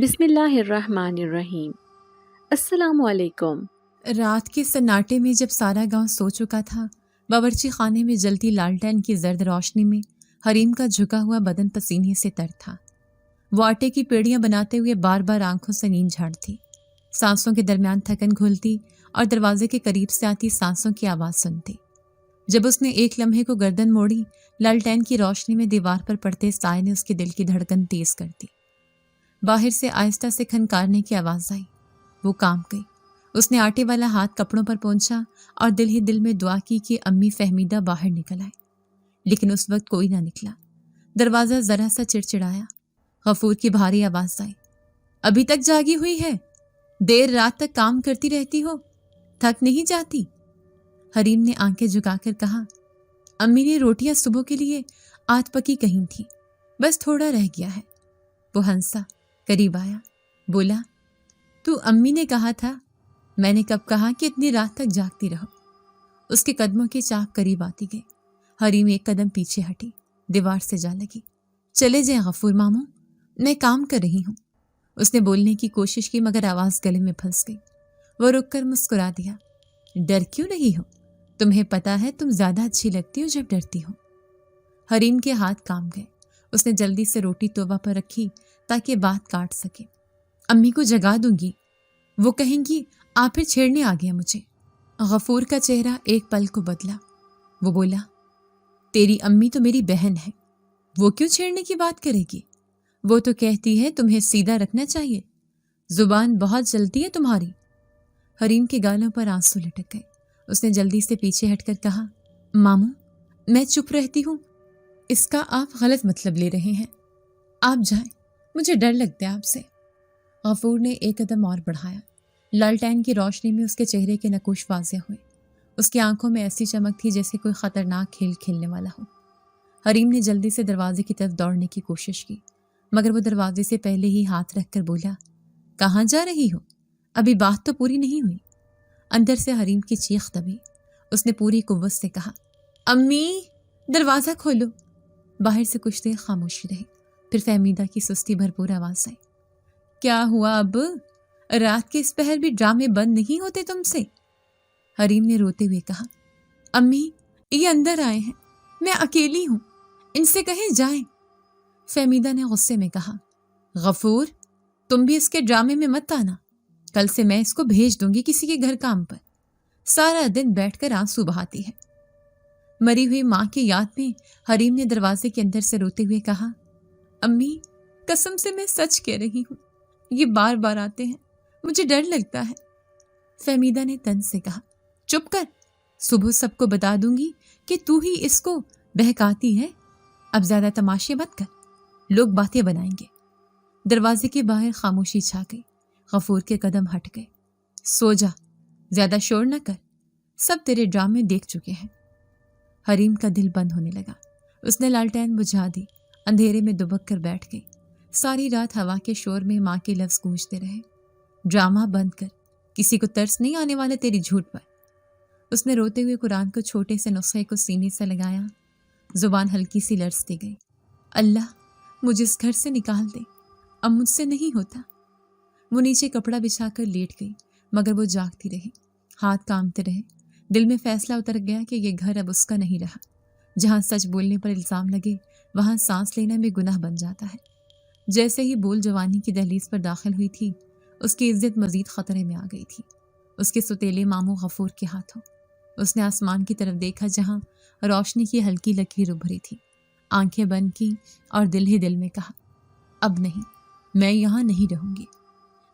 بسم اللہ الرحمن الرحیم۔ السلام علیکم۔ رات کے سناٹے میں جب سارا گاؤں سو چکا تھا، باورچی خانے میں جلتی لالٹین کی زرد روشنی میں حریم کا جھکا ہوا بدن پسینے سے تر تھا۔ وہ آٹے کی پیڑیاں بناتے ہوئے بار بار آنکھوں سے نیند جھاڑتی، سانسوں کے درمیان تھکن گھلتی اور دروازے کے قریب سے آتی سانسوں کی آواز سنتی۔ جب اس نے ایک لمحے کو گردن موڑی، لالٹین کی روشنی میں دیوار پر پڑتے سائے نے اس کے دل کی دھڑکن تیز کر دی۔ باہر سے آہستہ سے کھنکارنے کی آواز آئی۔ وہ کانپ گئی۔ اس نے آٹے والا ہاتھ کپڑوں پر پہنچا اور دل ہی دل میں دعا کی کہ امی فہمیدہ باہر نکل آئے، لیکن اس وقت کوئی نہ نکلا۔ دروازہ ذرا سا چڑچڑایا۔ غفور کی بھاری آواز آئی، ابھی تک جاگی ہوئی ہے؟ دیر رات تک کام کرتی رہتی ہو، تھک نہیں جاتی؟ حریم نے آنکھیں جھکا کر کہا، امی نے روٹیاں صبح کے لیے آدھ پکی کہیں تھی، بس تھوڑا رہ گیا ہے۔ وہ ہنسا، قریب آیا، بولا، تو امی نے کہا تھا، میں نے کب کہا کہ اتنی رات تک جاگتی رہو؟ اس کے قدموں کی چاک قریب آتی گئی۔ حریم ایک قدم پیچھے ہٹی، دیوار سے جا لگی۔ چلے جائیں غفور ماموں، میں کام کر رہی ہوں۔ اس نے بولنے کی کوشش کی مگر آواز گلے میں پھنس گئی۔ وہ رک کر مسکرا دیا، ڈر کیوں رہی ہو؟ تمہیں پتا ہے تم زیادہ اچھی لگتی ہو جب ڈرتی ہو۔ حریم کے ہاتھ کام گئے۔ اس نے جلدی سے روٹی توبہ پر رکھی تاکہ بات کاٹ سکے۔ امی کو جگا دوں گی، وہ کہیں گی آپ پھر چھیڑنے آ گیا مجھے۔ غفور کا چہرہ ایک پل کو بدلا۔ وہ بولا، تیری امی تو میری بہن ہے، وہ کیوں چھیڑنے کی بات کرے گی؟ وہ تو کہتی ہے تمہیں سیدھا رکھنا چاہیے، زبان بہت چلتی ہے تمہاری۔ حریم کے گالوں پر آنسو لٹک گئے۔ اس نے جلدی سے پیچھے ہٹ کر کہا، ماموں میں چپ رہتی ہوں، اس کا آپ غلط مطلب لے رہے ہیں، آپ جائیں، مجھے ڈر لگتا ہے آپ سے۔ غفور نے ایک قدم اور بڑھایا۔ لالٹین کی روشنی میں اس کے چہرے کے نقوش واضح ہوئے۔ اس کی آنکھوں میں ایسی چمک تھی جیسے کوئی خطرناک کھیل کھیلنے والا ہو۔ حریم نے جلدی سے دروازے کی طرف دوڑنے کی کوشش کی مگر وہ دروازے سے پہلے ہی ہاتھ رکھ کر بولا، کہاں جا رہی ہو؟ ابھی بات تو پوری نہیں ہوئی۔ اندر سے حریم کی چیخ دبی۔ اس نے پوری قوت سے کہا، امی دروازہ کھولو۔ باہر سے کچھ دیر خاموشی رہی، پھر فہمیدہ کی سستی بھرپور آواز آئی، کیا ہوا اب؟ رات کے اس پہر بھی ڈرامے بند نہیں ہوتے تم سے؟ حریم نے روتے ہوئے کہا، امی یہ اندر آئے ہیں، میں اکیلی ہوں، ان سے کہیں جائیں۔ فہمیدہ نے غصے میں کہا، غفور تم بھی اس کے ڈرامے میں مت آنا، کل سے میں اس کو بھیج دوں گی کسی کے گھر کام پر، سارا دن بیٹھ کر آنسو بہاتی ہے۔ مری ہوئی ماں کی یاد میں حریم نے دروازے کے اندر سے روتے ہوئے کہا، امی قسم سے میں سچ کہہ رہی ہوں، یہ بار بار آتے ہیں، مجھے ڈر لگتا ہے۔ فہمیدہ نے طنز سے کہا، چپ کر، صبح سب کو بتا دوں گی کہ تو ہی اس کو بہکاتی ہے، اب زیادہ تماشے مت کر، لوگ باتیں بنائیں گے۔ دروازے کے باہر خاموشی چھا گئی۔ غفور کے قدم ہٹ گئے۔ سو جا، زیادہ شور نہ کر، سب تیرے ڈرامے دیکھ چکے ہیں۔ حریم کا دل بند ہونے لگا۔ اس نے لالٹین بجھا دی، اندھیرے میں دبک کر بیٹھ گئی۔ ساری رات ہوا کے شور میں ماں کے لفظ گونجتے رہے، ڈرامہ بند کر، کسی کو ترس نہیں آنے والا تیری جھوٹ پر۔ اس نے روتے ہوئے قرآن کو چھوٹے سے نسخے کو سینے سے لگایا، زبان ہلکی سی لرزتی گئی، اللہ مجھے اس گھر سے نکال دے، اب مجھ سے نہیں ہوتا۔ وہ نیچے کپڑا بچھا کر لیٹ گئی مگر وہ جاگتی رہی، ہاتھ کامتے رہے۔ دل میں فیصلہ اتر گیا کہ یہ گھر اب اس کا نہیں رہا۔ جہاں سچ بولنے پر الزام لگے وہاں سانس لینا بھی گناہ بن جاتا ہے۔ جیسے ہی بول جوانی کی دہلیز پر داخل ہوئی تھی، اس کی عزت مزید خطرے میں آ گئی تھی۔ اس کے ستیلے ماموں غفور کے ہاتھوں۔ اس نے آسمان کی طرف دیکھا جہاں روشنی کی ہلکی لکیر ابھری تھی، آنکھیں بند کی اور دل ہی دل میں کہا، اب نہیں، میں یہاں نہیں رہوں گی۔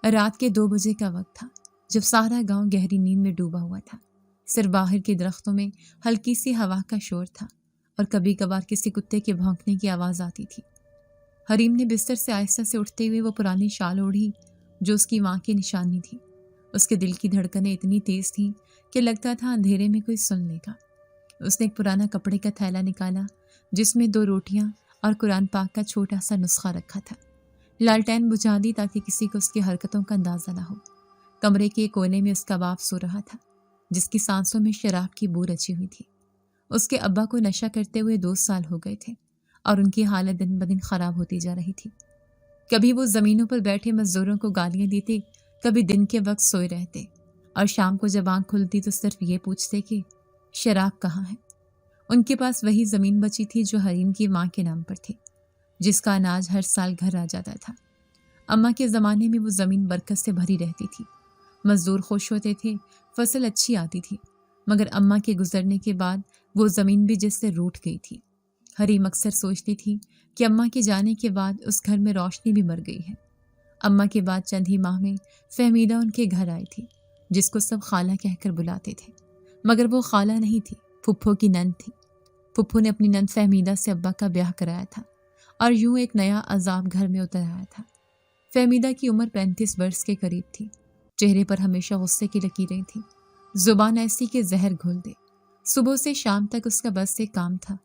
رات کے 2 بجے کا وقت تھا جب سارا گاؤں گہری نیند میں ڈوبا ہوا تھا۔ صرف باہر کے درختوں میں ہلکی سی ہوا کا شور تھا اور کبھی کبھار کسی کتے کے بھونکنے کی آواز آتی تھی۔ حریم نے بستر سے آہستہ سے اٹھتے ہوئے وہ پرانی شال اوڑھی جو اس کی ماں کی نشانی تھی۔ اس کے دل کی دھڑکنیں اتنی تیز تھیں کہ لگتا تھا اندھیرے میں کوئی سن لے گا۔ اس نے ایک پرانا کپڑے کا تھیلا نکالا جس میں 2 روٹیاں اور قرآن پاک کا چھوٹا سا نسخہ رکھا تھا۔ لالٹین بجھا دی تاکہ کسی کو اس کی حرکتوں کا اندازہ نہ ہو۔ کمرے کے کونے میں اس کا باپ سو رہا تھا جس کی سانسوں میں شراب کی بو رچی ہوئی تھی۔ اس کے ابا کو نشہ کرتے ہوئے 2 سال ہو گئے تھے اور ان کی حالت دن بدن خراب ہوتی جا رہی تھی۔ کبھی وہ زمینوں پر بیٹھے مزدوروں کو گالیاں دیتے، کبھی دن کے وقت سوئے رہتے، اور شام کو جب آنکھ کھلتی تو صرف یہ پوچھتے کہ شراب کہاں ہے۔ ان کے پاس وہی زمین بچی تھی جو حریم کی ماں کے نام پر تھی، جس کا اناج ہر سال گھر آ جاتا تھا۔ اماں کے زمانے میں وہ زمین برکت سے بھری رہتی تھی، مزدور خوش ہوتے تھے، فصل اچھی آتی تھی، مگر اماں کے گزرنے کے بعد وہ زمین بھی جس سے روٹھ گئی تھی۔ حریم اکثر سوچتی تھی کہ اماں کے جانے کے بعد اس گھر میں روشنی بھی مر گئی ہے۔ اماں کے بعد چند ہی ماہ میں فہمیدہ ان کے گھر آئی تھی، جس کو سب خالہ کہہ کر بلاتے تھے، مگر وہ خالہ نہیں تھی، پھپھو کی نند تھی۔ پھپھو نے اپنی نند فہمیدہ سے ابا کا بیاہ کرایا تھا اور یوں ایک نیا عذاب گھر میں اتر آیا تھا۔ فہمیدہ کی عمر 35 برس کے قریب تھی، چہرے پر ہمیشہ غصے کی لکیریں تھیں، زبان ایسی کہ زہر گھول دے۔ صبح سے شام تک اس کا بس ایک کام تھا،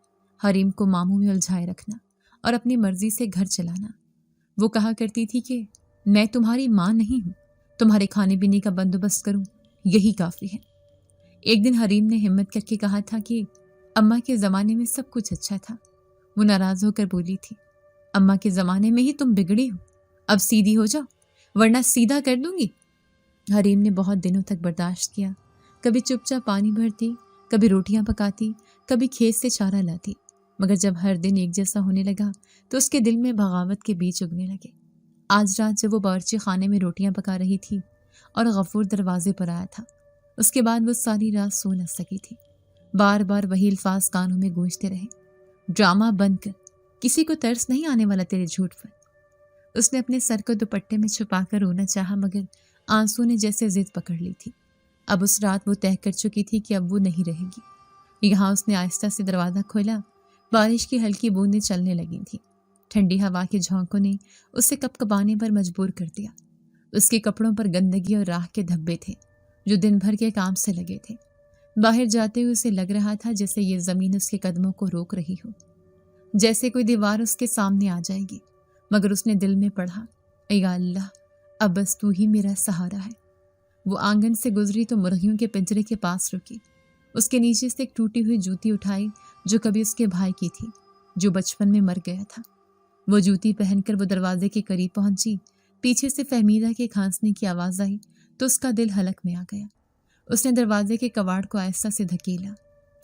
حریم کو ماموں میں الجھائے رکھنا اور اپنی مرضی سے گھر چلانا۔ وہ کہا کرتی تھی کہ میں تمہاری ماں نہیں ہوں، تمہارے کھانے پینے کا بندوبست کروں، یہی کافی ہے۔ ایک دن حریم نے ہمت کر کے کہا تھا کہ اماں کے زمانے میں سب کچھ اچھا تھا۔ وہ ناراض ہو کر بولی تھی، اماں کے زمانے میں ہی تم بگڑی ہو، اب سیدھی ہو جاؤ ورنہ سیدھا کر دوں گی۔ حریم نے بہت دنوں تک برداشت کیا، کبھی چپ چاپ پانی بھرتی، کبھی روٹیاں پکاتی، کبھی کھیت سے چارہ لاتی، مگر جب ہر دن ایک جیسا ہونے لگا تو اس کے دل میں بغاوت کے بیج اگنے لگے۔ آج رات جب وہ باورچی خانے میں روٹیاں پکا رہی تھی اور غفور دروازے پر آیا تھا، اس کے بعد وہ ساری رات سو نہ سکی تھی۔ بار بار وہی الفاظ کانوں میں گونجتے رہے، ڈرامہ بند کر، کسی کو ترس نہیں آنے والا تیرے جھوٹ پر۔ اس نے اپنے سر کو دوپٹے میں چھپا کر رونا چاہا، مگر آنسو نے جیسے ضد پکڑ لی تھی۔ اب اس رات وہ طے کر چکی تھی کہ اب وہ نہیں رہے گی۔ یہاں اس نے آہستہ سے دروازہ کھولا، بارش کی ہلکی بوندیں چلنے لگی تھیں، ٹھنڈی ہوا کے جھونکوں نے اسے کپکپانے پر مجبور کر دیا۔ اس کے کپڑوں پر گندگی اور راکھ کے دھبے تھے جو دن بھر کے کام سے لگے تھے۔ باہر جاتے ہوئے اسے لگ رہا تھا جیسے یہ زمین اس کے قدموں کو روک رہی ہو، جیسے کوئی دیوار اس کے سامنے آ جائے گی، مگر اس نے دل میں پڑھا، یا اللہ اب بس تو ہی میرا سہارا ہے۔ وہ آنگن سے گزری تو مرغیوں کے پنجرے کے پاس رکی، اس کے نیچے سے ایک ٹوٹی ہوئی جوتی اٹھائی جو کبھی اس کے بھائی کی تھی، جو بچپن میں مر گیا تھا۔ وہ جوتی پہن کر وہ دروازے کے قریب پہنچی، پیچھے سے فہمیدہ کے کھانسنے کی آواز آئی تو اس کا دل حلق میں آ گیا۔ اس نے دروازے کے کواڑ کو آہستہ سے دھکیلا،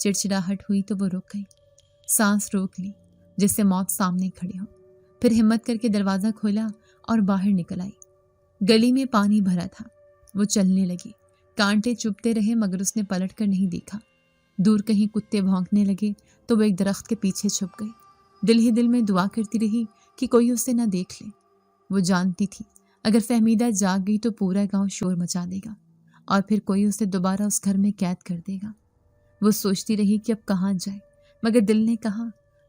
چڑچڑاہٹ ہوئی تو وہ رک گئی، سانس روک لی جس سے موت سامنے کھڑی ہو، پھر ہمت کر کے دروازہ کھولا اور باہر نکل آئی۔ گلی میں پانی بھرا تھا، وہ چلنے لگی، کانٹے چبھتے رہے مگر اس نے پلٹ کر نہیں دیکھا۔ دور کہیں کتے بھونکنے لگے تو وہ ایک درخت کے پیچھے چھپ گئی، دل ہی دل میں دعا کرتی رہی کہ کوئی اسے نہ دیکھ لے۔ وہ جانتی تھی اگر فہمیدہ جاگ گئی تو پورا گاؤں شور مچا دے گا اور پھر کوئی اسے دوبارہ اس گھر میں قید کر دے گا۔ وہ سوچتی رہی کہ اب کہاں جائے، مگر دل نے کہا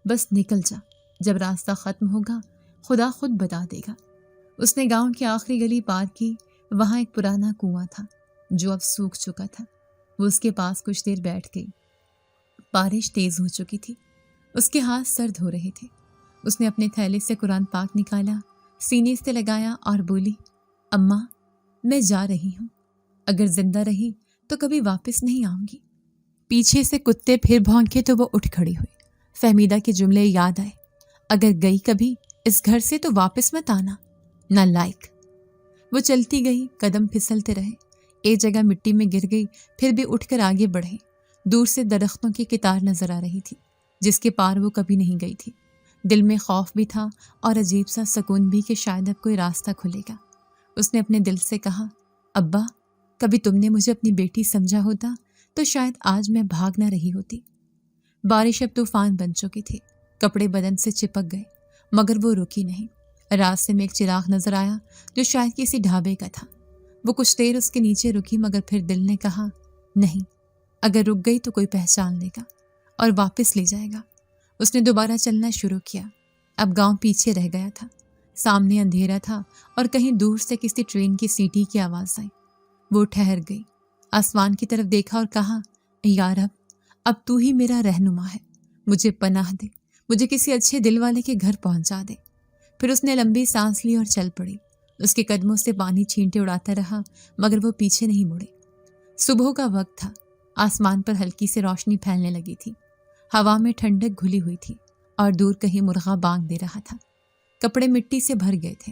بس نکل جا، جب راستہ ختم ہوگا خدا خود بتا دے گا۔ اس نے گاؤں کی آخری گلی پار کی، وہاں ایک پرانا کنواں تھا جو اب سوکھ چکا تھا۔ وہ اس کے پاس کچھ دیر بیٹھ گئی، بارش تیز ہو چکی تھی، اس کے ہاتھ سرد ہو رہے تھے۔ اس نے اپنے تھیلے سے قرآن پاک نکالا، سینے سے لگایا اور بولی، اماں میں جا رہی ہوں، اگر زندہ رہی تو کبھی واپس نہیں آؤں گی۔ پیچھے سے کتے پھر بھونکے تو وہ اٹھ کھڑی ہوئی۔ فہمیدہ کے جملے یاد آئے، اگر گئی کبھی اس گھر سے تو واپس مت آنا، نہ لائق۔ وہ چلتی گئی، قدم پھسلتے رہے، ایک جگہ مٹی میں گر گئی، پھر بھی اٹھ کر آگے بڑھے۔ دور سے درختوں کی قطار نظر آ رہی تھی جس کے پار وہ کبھی نہیں گئی تھی۔ دل میں خوف بھی تھا اور عجیب سا سکون بھی کہ شاید اب کوئی راستہ کھلے گا۔ اس نے اپنے دل سے کہا، ابا کبھی تم نے مجھے اپنی بیٹی سمجھا ہوتا تو شاید آج میں بھاگ نہ رہی ہوتی۔ بارش اب طوفان بن چکی تھی، کپڑے بدن سے چپک گئے مگر وہ رکی نہیں۔ راستے میں ایک چراغ نظر آیا جو شاید کسی ڈھابے کا تھا۔ وہ کچھ دیر اس کے نیچے رکی مگر پھر دل نے کہا، نہیں، اگر رک گئی تو کوئی پہچان لے گا اور واپس لے جائے گا۔ اس نے دوبارہ چلنا شروع کیا، اب گاؤں پیچھے رہ گیا تھا، سامنے اندھیرا تھا اور کہیں دور سے کسی ٹرین کی سیٹی کی آواز آئی۔ وہ ٹھہر گئی، آسمان کی طرف دیکھا اور کہا، یا رب اب تو ہی میرا رہنما ہے، مجھے پناہ دے، مجھے کسی اچھے دل والے کے گھر پہنچا دے۔ پھر اس نے لمبی سانس لی اور چل پڑی۔ اس کے قدموں سے پانی چھینٹے اڑاتا رہا مگر وہ پیچھے نہیں مڑی۔ صبح کا وقت تھا، آسمان پر ہلکی سی روشنی پھیلنے لگی تھی، ہوا میں ٹھنڈک گھلی ہوئی تھی اور دور کہیں مرغا بانگ دے رہا تھا۔ کپڑے مٹی سے بھر گئے تھے،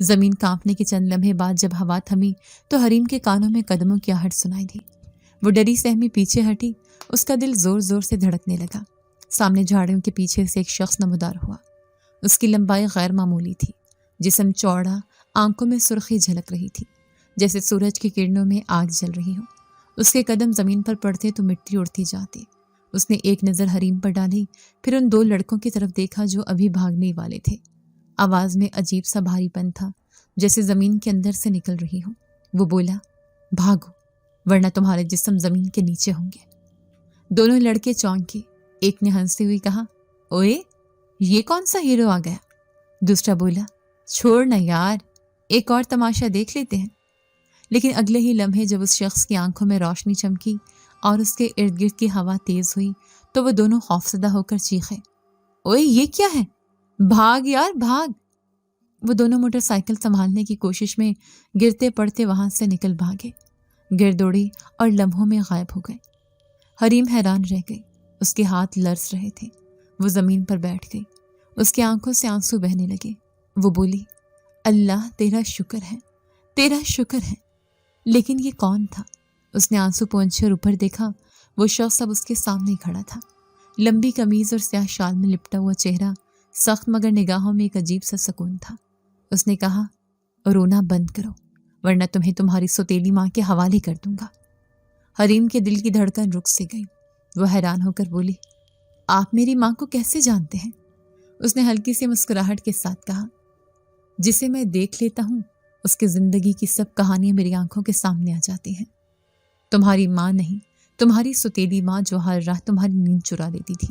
زمین کانپنے کے چند لمحے بعد جب ہوا تھمی تو حریم کے کانوں میں قدموں کی آہٹ سنائی دی۔ وہ ڈری سہمی پیچھے ہٹی، اس کا دل زور زور سے دھڑکنے لگا۔ سامنے جھاڑیوں کے پیچھے سے ایک شخص نمودار ہوا۔ اس کی لمبائی غیر معمولی تھی، جسم چوڑا، آنکھوں میں سرخی جھلک رہی تھی جیسے سورج کی کرنوں میں آگ جل رہی ہو۔ اس کے قدم زمین پر پڑتے تو مٹی اڑتی جاتی۔ اس نے ایک نظر حریم پر ڈالی، پھر ان دو لڑکوں کی طرف دیکھا جو ابھی بھاگنے والے تھے۔ آواز میں عجیب سا بھاری پن تھا، جیسے زمین کے اندر سے نکل رہی ہو۔ وہ بولا، بھاگو ورنہ تمہارے جسم زمین کے نیچے ہوں گے۔ دونوں لڑکے چونکے۔ ایک نے ہنستے ہوئے کہا، اوئے یہ کون سا ہیرو آ گیا؟ دوسرا بولا، چھوڑ نہ یار، ایک اور تماشا دیکھ لیتے ہیں۔ لیکن اگلے ہی لمحے جب اس شخص کی آنکھوں میں روشنی چمکی اور اس کے ارد گرد کی ہوا تیز ہوئی تو وہ دونوں خوفزدہ ہو کر چیخے، اوئے یہ کیا ہے؟ بھاگ یار بھاگ! وہ دونوں موٹر سائیکل سنبھالنے کی کوشش میں گرتے پڑتے وہاں سے نکل بھاگے، گرد اڑی اور لمحوں میں غائب ہو گئے۔ حریم حیران رہ گئی، اس کے ہاتھ لرز رہے تھے۔ وہ زمین پر بیٹھ گئی، اس کی آنکھوں سے آنسو بہنے لگے۔ وہ بولی، اللہ تیرا شکر ہے، تیرا شکر ہے۔ لیکن یہ کون تھا؟ اس نے آنسو پونچھے اور اوپر دیکھا۔ وہ شخص اب اس کے سامنے کھڑا تھا، لمبی قمیض اور سیاہ شال میں لپٹا ہوا چہرہ، سخت مگر نگاہوں میں ایک عجیب سا سکون تھا۔ اس نے کہا، رونا بند کرو ورنہ تمہیں تمہاری سوتیلی ماں کے حوالے کر دوں گا۔ حریم کے دل کی دھڑکن رک سی گئی۔ وہ حیران ہو کر بولی، آپ میری ماں کو کیسے جانتے ہیں؟ اس نے ہلکی سی مسکراہٹ کے ساتھ کہا، جسے میں دیکھ لیتا ہوں اس کی زندگی کی سب کہانیاں میری آنکھوں کے سامنے آ جاتی ہیں۔ تمہاری ماں نہیں، تمہاری سوتیلی ماں جو ہر رات تمہاری نیند چرا لیتی تھی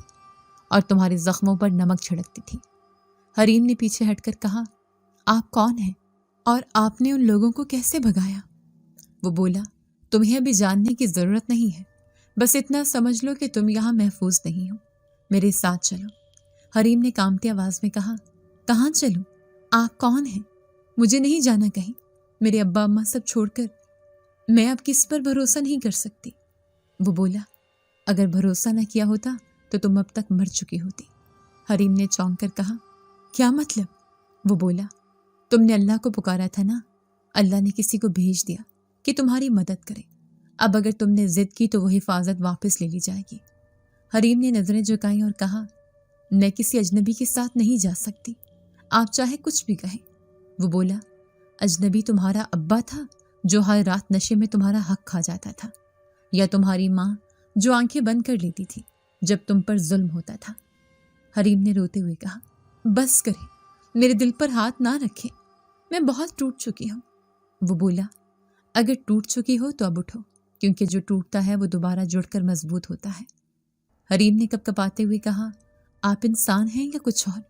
اور تمہارے زخموں پر نمک چھڑکتی تھی۔ حریم نے پیچھے ہٹ کر کہا، آپ کون ہیں اور آپ نے ان لوگوں کو کیسے بھگایا؟ وہ بولا، تمہیں ابھی جاننے کی ضرورت نہیں ہے، بس اتنا سمجھ لو کہ تم یہاں محفوظ نہیں ہو، میرے ساتھ چلو۔ حریم نے کانپتی آواز میں کہا، کہاں چلوں؟ آپ کون ہیں؟ مجھے نہیں جانا کہیں، میرے ابا اماں سب چھوڑ کر میں اب کس پر بھروسہ نہیں کر سکتی۔ وہ بولا، اگر بھروسہ نہ کیا ہوتا تو تم اب تک مر چکی ہوتی۔ حریم نے چونک کر کہا، کیا مطلب؟ وہ بولا، تم نے اللہ کو پکارا تھا نا، اللہ نے کسی کو بھیج دیا کہ تمہاری مدد کرے۔ اب اگر تم نے ضد کی تو وہ حفاظت واپس لے لی جائے گی۔ حریم نے نظریں جھکائیں اور کہا، میں کسی اجنبی کے ساتھ نہیں جا سکتی، آپ چاہے کچھ بھی کہیں۔ وہ بولا، اجنبی تمہارا ابا تھا جو ہر رات نشے میں تمہارا حق کھا جاتا تھا، یا تمہاری ماں جو آنکھیں بند کر لیتی تھی جب تم پر ظلم ہوتا تھا؟ حریم نے روتے ہوئے کہا، بس کرے، میرے دل پر ہاتھ نہ رکھے، میں بہت ٹوٹ چکی ہوں۔ وہ بولا، اگر ٹوٹ چکی ہو تو اب اٹھو، کیونکہ جو ٹوٹتا ہے وہ دوبارہ جڑ کر مضبوط ہوتا ہے۔ حریم نے کپ کپاتے ہوئے کہا، آپ انسان ہیں یا کچھ اور؟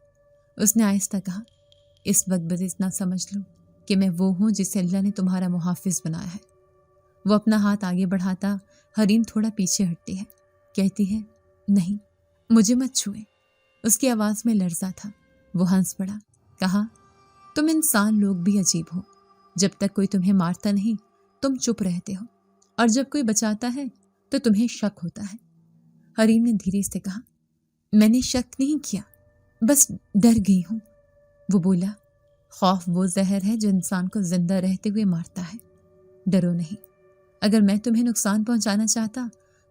اس نے آہستہ کہا، اس وقت بس اتنا سمجھ لو کہ میں وہ ہوں جسے اللہ نے تمہارا محافظ بنایا ہے۔ وہ اپنا ہاتھ آگے بڑھاتا، حریم تھوڑا پیچھے ہٹتی ہے، کہتی ہے، نہیں مجھے مت چھوئے۔ اس کی آواز میں لرزہ تھا۔ وہ ہنس پڑا، کہا، تم انسان لوگ بھی عجیب ہو، جب تک کوئی تمہیں مارتا نہیں تم چپ رہتے ہو، اور جب کوئی بچاتا ہے تو تمہیں شک ہوتا ہے۔ حریم نے دھیرے سے کہا، میں نے شک نہیں کیا، بس ڈر گئی ہوں۔ وہ بولا، خوف وہ زہر ہے جو انسان کو زندہ رہتے ہوئے مارتا ہے، ڈرو نہیں۔ اگر میں تمہیں نقصان پہنچانا چاہتا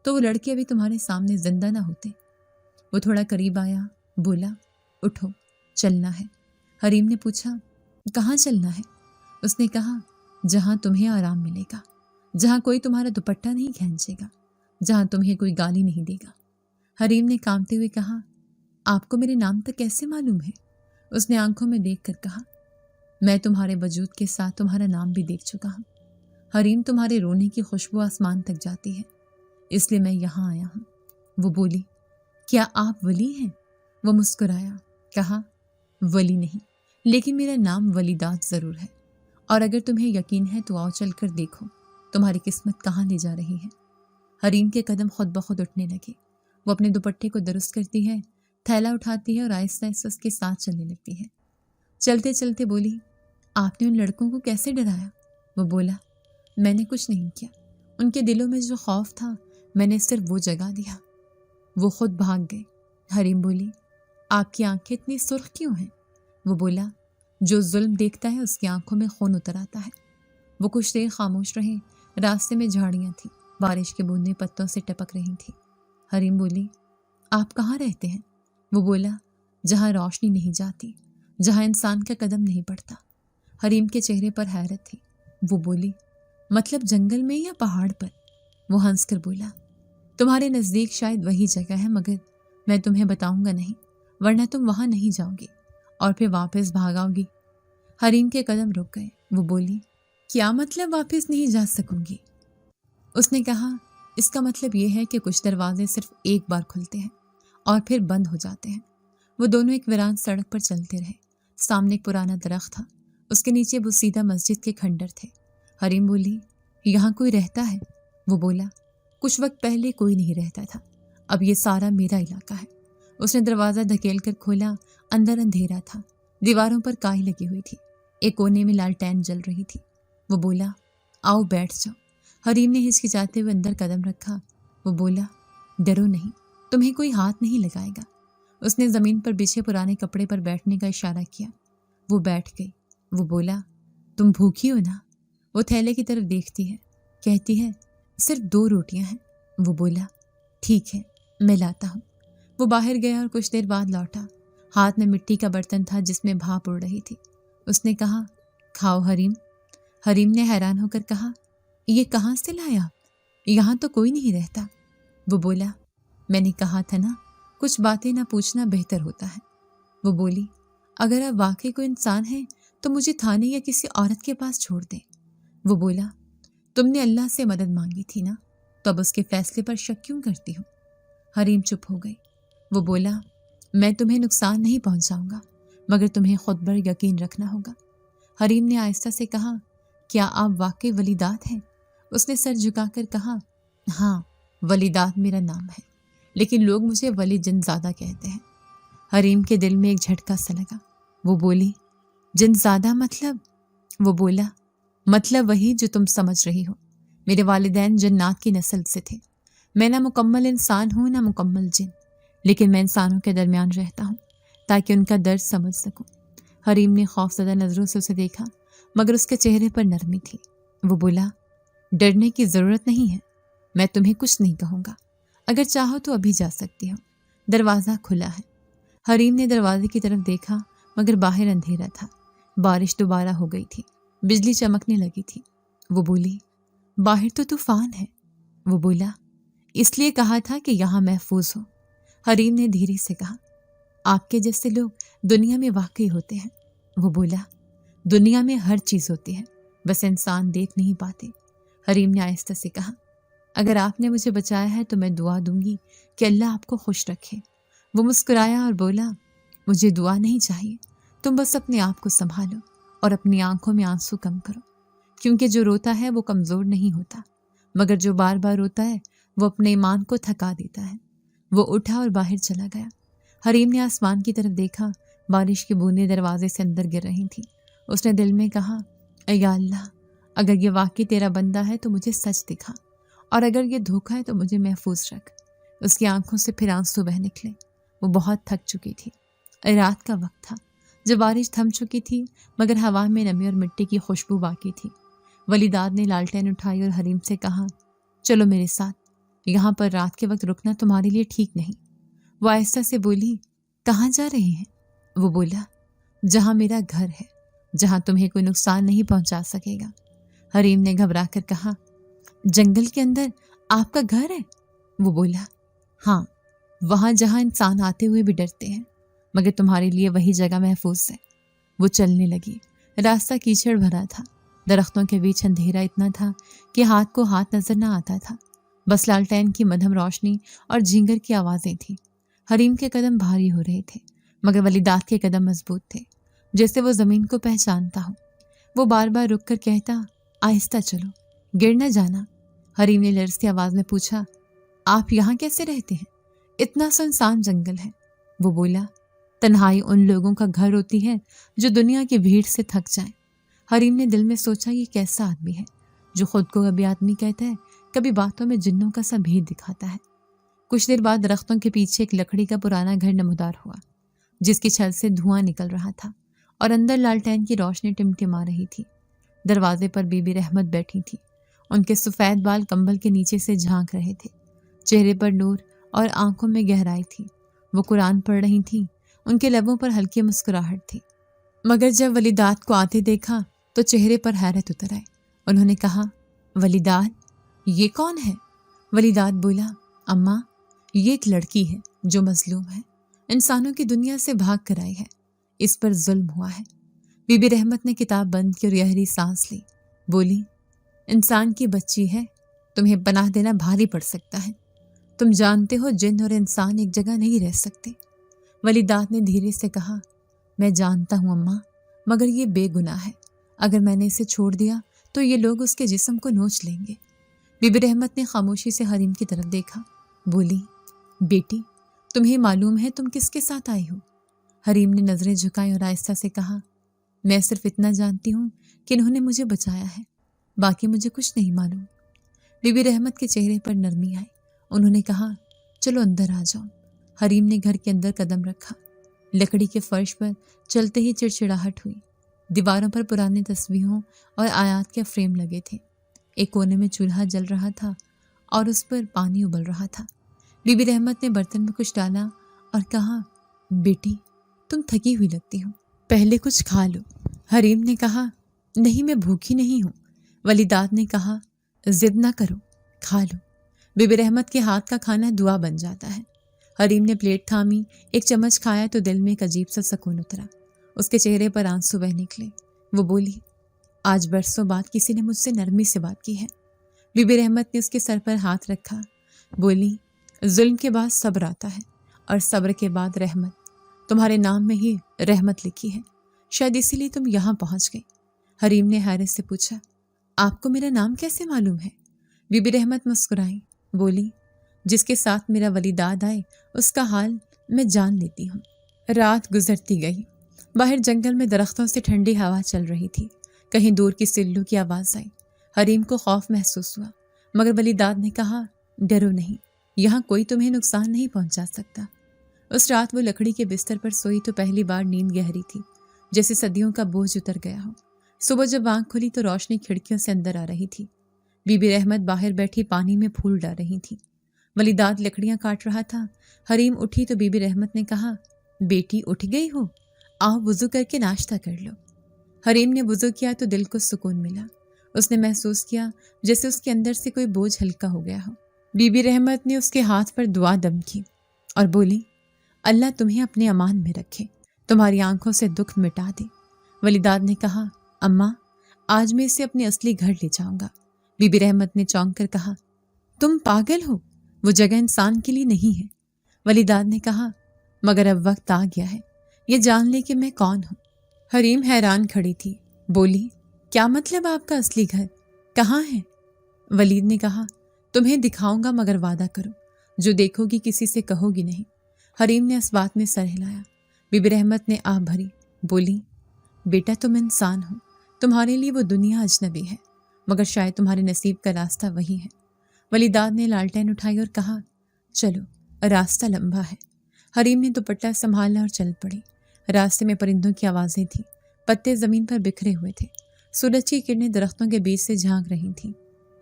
تو وہ لڑکے ابھی تمہارے سامنے زندہ نہ ہوتے۔ وہ تھوڑا قریب آیا، بولا، اٹھو چلنا ہے۔ حریم نے پوچھا، کہاں چلنا ہے؟ اس نے کہا، جہاں تمہیں آرام ملے گا، جہاں کوئی تمہارا دوپٹہ نہیں کھینچے گا، جہاں تمہیں کوئی گالی نہیں دے گا۔ حریم نے کانپتے ہوئے کہا، آپ کو میرے نام تک کیسے معلوم ہے؟ اس نے آنکھوں میں دیکھ کر کہا، میں تمہارے وجود کے ساتھ تمہارا نام بھی دیکھ چکا ہوں۔ حریم، تمہارے رونے کی خوشبو آسمان تک جاتی ہے، اس لیے میں یہاں آیا ہوں۔ وہ بولی، کیا آپ ولی ہیں؟ وہ مسکرایا، کہا، ولی نہیں، لیکن میرا نام ولیدات ضرور ہے، اور اگر تمہیں یقین ہے تو آؤ چل کر دیکھو تمہاری قسمت کہاں لے جا رہی ہے۔ حریم کے قدم خود بخود اٹھنے لگے۔ وہ اپنے دوپٹے کو درست کرتی ہے، تھیلا اٹھاتی ہے اور آہستہ آہستہ اس کے ساتھ چلنے لگتی ہے۔ چلتے چلتے بولی، آپ نے ان لڑکوں کو کیسے ڈرایا؟ وہ بولا، میں نے کچھ نہیں کیا، ان کے دلوں میں جو خوف تھا میں نے صرف وہ جگا دیا، وہ خود بھاگ گئے۔ حریم بولی، آپ کی آنکھیں اتنی سرخ کیوں ہیں؟ وہ بولا، جو ظلم دیکھتا ہے اس کی آنکھوں میں خون اتر آتا ہے۔ وہ کچھ دیر خاموش رہے۔ راستے میں جھاڑیاں تھیں، بارش کی بوندیں پتوں سے ٹپک رہی تھیں۔ حریم بولی، آپ کہاں رہتے ہیں؟ وہ بولا، جہاں روشنی نہیں جاتی، جہاں انسان کا قدم نہیں پڑتا۔ حریم کے چہرے پر حیرت تھی۔ وہ بولی، مطلب جنگل میں یا پہاڑ پر؟ وہ ہنس کر بولا، تمہارے نزدیک شاید وہی جگہ ہے، مگر میں تمہیں بتاؤں گا نہیں، ورنہ تم وہاں نہیں جاؤ گی اور پھر واپس بھاگاؤ گی۔ حریم کے قدم رک گئے۔ وہ بولی، کیا مطلب واپس نہیں جا سکوں گی؟ اس نے کہا، اس کا مطلب یہ ہے کہ کچھ دروازے صرف ایک بار کھلتے ہیں اور پھر بند ہو جاتے ہیں۔ وہ دونوں ایک ویران سڑک پر چلتے رہے۔ سامنے ایک پرانا درخت تھا، اس کے نیچے بوسیدہ مسجد کے کھنڈر تھے۔ حریم بولی، یہاں کوئی رہتا ہے؟ وہ بولا، کچھ وقت پہلے کوئی نہیں رہتا تھا، اب یہ سارا میرا علاقہ ہے۔ اس نے دروازہ دھکیل کر کھولا۔ اندر اندھیرا تھا، دیواروں پر کائی لگی ہوئی تھی، ایک کونے میں لالٹین جل رہی تھی۔ وہ بولا، آؤ بیٹھ جاؤ۔ حریم نے ہچکچاتے ہوئے اندر قدم رکھا۔ وہ بولا، ڈرو نہیں، تمہیں کوئی ہاتھ نہیں لگائے گا۔ اس نے زمین پر بچھے پرانے کپڑے پر بیٹھنے کا اشارہ کیا۔ وہ بیٹھ گئی۔ وہ بولا، تم بھوکی ہو نا؟ وہ تھیلے کی طرف دیکھتی ہے، کہتی ہے، صرف 2 روٹیاں ہیں۔ وہ بولا، ٹھیک ہے، میں لاتا ہوں۔ وہ باہر گیا اور کچھ دیر بعد لوٹا۔ ہاتھ میں مٹی کا برتن تھا جس میں بھاپ اڑ رہی تھی۔ اس نے کہا، کھاؤ حریم۔ حریم نے حیران ہو کر کہا، یہ کہاں سے لایا؟ یہاں تو کوئی نہیں رہتا۔ وہ بولا، میں نے کہا تھا نا، کچھ باتیں نہ پوچھنا بہتر ہوتا ہے۔ وہ بولی، اگر آپ واقعی کوئی انسان ہیں تو مجھے تھانے یا کسی عورت کے پاس چھوڑ دیں۔ وہ بولا، تم نے اللہ سے مدد مانگی تھی نا، تو اب اس کے فیصلے پر شک کیوں کرتی ہو؟ حریم چپ ہو گئی۔ وہ بولا، میں تمہیں نقصان نہیں پہنچاؤں گا، مگر تمہیں خود پر یقین رکھنا ہوگا۔ حریم نے آہستہ سے کہا، کیا آپ واقعی ولیدات ہیں؟ اس نے سر جھکا کر کہا، ہاں، ولیدات میرا نام ہے، لیکن لوگ مجھے ولی جن زادہ کہتے ہیں۔ حریم کے دل میں ایک جھٹکا سا لگا۔ وہ بولی، جن زادہ مطلب؟ وہ بولا، مطلب وہی جو تم سمجھ رہی ہو۔ میرے والدین جنات کی نسل سے تھے۔ میں نہ مکمل انسان ہوں نہ مکمل جن، لیکن میں انسانوں کے درمیان رہتا ہوں تاکہ ان کا درد سمجھ سکوں۔ حریم نے خوفزدہ نظروں سے اسے دیکھا، مگر اس کے چہرے پر نرمی تھی۔ وہ بولا، ڈرنے کی ضرورت نہیں ہے، میں تمہیں کچھ نہیں کہوں گا، اگر چاہو تو ابھی جا سکتی ہو، دروازہ کھلا ہے۔ حریم نے دروازے کی طرف دیکھا، مگر باہر اندھیرا تھا۔ بارش دوبارہ ہو گئی تھی، بجلی چمکنے لگی تھی۔ وہ بولی، باہر تو طوفان ہے۔ وہ بولا، اس لیے کہا تھا کہ یہاں محفوظ ہو۔ حریم نے دھیرے سے کہا، آپ کے جیسے لوگ دنیا میں واقعی ہوتے ہیں۔ وہ بولا، دنیا میں ہر چیز ہوتی ہے، بس انسان دیکھ نہیں پاتے۔ حریم نے آہستہ سے کہا، اگر آپ نے مجھے بچایا ہے تو میں دعا دوں گی کہ اللہ آپ کو خوش رکھے۔ وہ مسکرایا اور بولا، مجھے دعا نہیں چاہیے، تم بس اپنے آپ کو سنبھالو اور اپنی آنکھوں میں آنسو کم کرو، کیونکہ جو روتا ہے وہ کمزور نہیں ہوتا، مگر جو بار بار روتا ہے وہ اپنے ایمان کو تھکا دیتا ہے۔ وہ اٹھا اور باہر چلا گیا۔ حریم نے آسمان کی طرف دیکھا، بارش کی بوندیں دروازے سے اندر گر رہی تھیں۔ اس نے دل میں کہا، اے یا اللہ، اگر یہ واقعی تیرا بندہ ہے تو مجھے سچ دکھا، اور اگر یہ دھوکہ ہے تو مجھے محفوظ رکھ۔ اس کی آنکھوں سے پھر آنسو بہہ نکلے۔ وہ بہت تھک چکی تھی۔ رات کا وقت تھا، جب بارش تھم چکی تھی، مگر ہوا میں نمی اور مٹی کی خوشبو باقی تھی۔ ولیداد نے لالٹین اٹھائی اور حریم سے کہا، چلو میرے ساتھ، یہاں پر رات کے وقت رکنا تمہارے لیے ٹھیک نہیں۔ وہ آہستہ سے بولی، کہاں جا رہے ہیں؟ وہ بولا، جہاں میرا گھر ہے، جہاں تمہیں کوئی نقصان نہیں پہنچا سکے گا۔ حریم نے گھبرا کر کہا، جنگل کے اندر آپ کا گھر ہے؟ وہ بولا، ہاں، وہاں جہاں انسان آتے ہوئے بھی ڈرتے ہیں، مگر تمہارے لیے وہی جگہ محفوظ ہے۔ وہ چلنے لگی۔ راستہ کیچڑ بھرا تھا، درختوں کے بیچ اندھیرا اتنا تھا کہ ہاتھ کو ہاتھ نظر نہ آتا تھا، بس لالٹین کی مدھم روشنی اور جھینگر کی آوازیں تھیں۔ حریم کے قدم بھاری ہو رہے تھے، مگر ولیدات کے قدم مضبوط تھے، جیسے وہ زمین کو پہچانتا ہو۔ وہ بار بار رک کر کہتا، آہستہ چلو، گر نہ جانا۔ حریم نے لرزتی آواز میں پوچھا، آپ یہاں کیسے رہتے ہیں؟ اتنا سنسان جنگل ہے۔ وہ بولا، تنہائی ان لوگوں کا گھر ہوتی ہے جو دنیا کی بھیڑ سے تھک جائیں۔ حریم نے دل میں سوچا، یہ کیسا آدمی ہے جو خود کو کبھی آدمی کہتا ہے، کبھی باتوں میں جنوں کا سا بھید دکھاتا ہے۔ کچھ دیر بعد درختوں کے پیچھے ایک لکڑی کا پرانا گھر نمودار ہوا، جس کی چھت سے دھواں نکل رہا تھا اور اندر لالٹین کی روشنی ٹمٹما رہی تھی۔ دروازے پر بی بی رحمت بیٹھی تھی۔ ان کے سفید بال کمبل کے نیچے سے جھانک رہے تھے۔ چہرے پر نور اور آنکھوں میں گہرائی تھی۔ وہ قرآن پڑھ رہی تھیں۔ ان کے لبوں پر ہلکی مسکراہٹ تھی۔ مگر جب ولیدات کو آتے دیکھا تو چہرے پر حیرت اتر آئی۔ انہوں نے کہا، ولیدات، یہ کون ہے؟ ولیدات بولا، اماں، یہ ایک لڑکی ہے جو مظلوم ہے، انسانوں کی دنیا سے بھاگ کر آئی ہے، اس پر ظلم ہوا ہے۔ بی بی رحمت نے کتاب بند کی اور گہری سانس لی۔ بولی، انسان کی بچی ہے، تمہیں پناہ دینا بھاری پڑ سکتا ہے۔ تم جانتے ہو جن اور انسان ایک جگہ نہیں رہ سکتے۔ ولیدات نے دھیرے سے کہا، میں جانتا ہوں اماں، مگر یہ بے گناہ ہے۔ اگر میں نے اسے چھوڑ دیا تو یہ لوگ اس کے جسم کو نوچ لیں گے۔ بی بی رحمت نے خاموشی سے حریم کی طرف دیکھا۔ بولی، بیٹی، تمہیں معلوم ہے تم کس کے ساتھ آئی ہو؟ حریم نے نظریں جھکائیں اور آہستہ سے کہا، میں صرف اتنا جانتی ہوں کہ انہوں نے مجھے بچایا ہے، باقی مجھے کچھ نہیں معلوم۔ بی بی رحمت کے چہرے پر نرمی آئی۔ انہوں نے کہا، چلو اندر آ جاؤ۔ حریم نے گھر کے اندر قدم رکھا۔ لکڑی کے فرش پر چلتے ہی چڑچڑاہٹ ہوئی۔ دیواروں پر پرانے تصویروں اور آیات کے فریم لگے تھے۔ ایک کونے میں چولہا جل رہا تھا اور اس پر پانی ابل رہا تھا۔ بی بی رحمت نے برتن میں کچھ ڈالا اور کہا، بیٹی، تم تھکی ہوئی لگتی ہو، پہلے کچھ کھا لو۔ حریم نے کہا، نہیں، میں بھوکی نہیں ہوں۔ ولیدات نے کہا، ضد نہ کرو، کھا لو۔ بی بی رحمت کے ہاتھ کا کھانا دعا بن جاتا ہے۔ حریم نے پلیٹ تھامی، ایک چمچ کھایا تو دل میں ایک عجیب سا سکون اترا۔ اس کے چہرے پر آنسو بہہ نکلے۔ وہ بولی، آج برسوں بعد کسی نے مجھ سے نرمی سے بات کی ہے۔ بی بی رحمت نے اس کے سر پر ہاتھ رکھا۔ بولی، ظلم کے بعد صبر آتا ہے اور صبر کے بعد رحمت۔ تمہارے نام میں ہی رحمت لکھی ہے، شاید اسی لیے تم یہاں پہنچ گئی۔ حریم نے حیرت سے پوچھا، آپ کو میرا نام کیسے معلوم ہے؟ بی بی رحمت مسکرائی۔ بولی، جس کے ساتھ میرا ولیداد آئے اس کا حال میں جان لیتی ہوں۔ رات گزرتی گئی۔ باہر جنگل میں درختوں سے ٹھنڈی ہوا چل رہی تھی۔ کہیں دور کی سلو کی آواز آئی۔ حریم کو خوف محسوس ہوا، مگر ولیداد نے کہا، ڈرو نہیں، یہاں کوئی تمہیں نقصان نہیں پہنچا سکتا۔ اس رات وہ لکڑی کے بستر پر سوئی تو پہلی بار نیند گہری تھی، جیسے صدیوں کا بوجھ اتر گیا ہو۔ صبح جب آنکھ کھلی تو روشنی کھڑکیوں سے اندر آ رہی تھی۔ بی بی رحمت باہر بیٹھی پانی میں پھول ڈال رہی تھی۔ ولیداد لکڑیاں کاٹ رہا تھا۔ حریم اٹھی تو بی بی رحمت نے کہا، بیٹی اٹھ گئی ہو، آؤ وضو کر کے ناشتہ کر لو۔ حریم نے وضو کیا تو دل کو سکون ملا۔ اس نے محسوس کیا جیسے اس کے اندر سے کوئی بوجھ ہلکا ہو گیا ہو۔ بی بی رحمت نے اس کے ہاتھ پر دعا دم کی اور بولی، اللہ تمہیں اپنے امان میں رکھے، تمہاری آنکھوں سے دکھ مٹا دے۔ ولیداد نے کہا، اماں، آج میں اسے اپنے اصلی گھر لے جاؤں گا۔ بی بی رحمت نے چونک کر کہا، تم پاگل ہو، وہ جگہ انسان کے لیے نہیں ہے۔ ولیداد نے کہا، مگر اب وقت آ گیا ہے، یہ جان لے کہ میں کون ہوں۔ حریم حیران کھڑی تھی۔ بولی، کیا مطلب آپ کا اصلی گھر کہاں ہے؟ ولید نے کہا، تمہیں دکھاؤں گا مگر وعدہ کرو، جو دیکھو گی کسی سے کہو گی نہیں۔ حریم نے اس بات میں سر ہلایا۔ بی بی رحمت نے آہ بھری۔ بولی، بیٹا تم انسان ہو، تمہارے لیے وہ دنیا اجنبی ہے، مگر شاید تمہارے نصیب کا راستہ وہی ہے۔ ولیداد نے لالٹین اٹھائی اور کہا، چلو، راستہ لمبا ہے۔ حریم نے دوپٹہ سنبھالا اور چل پڑی۔ راستے میں پرندوں کی آوازیں تھیں، پتے زمین پر بکھرے ہوئے تھے، سورج کی کرنیں درختوں کے بیچ سے جھانک رہی تھیں۔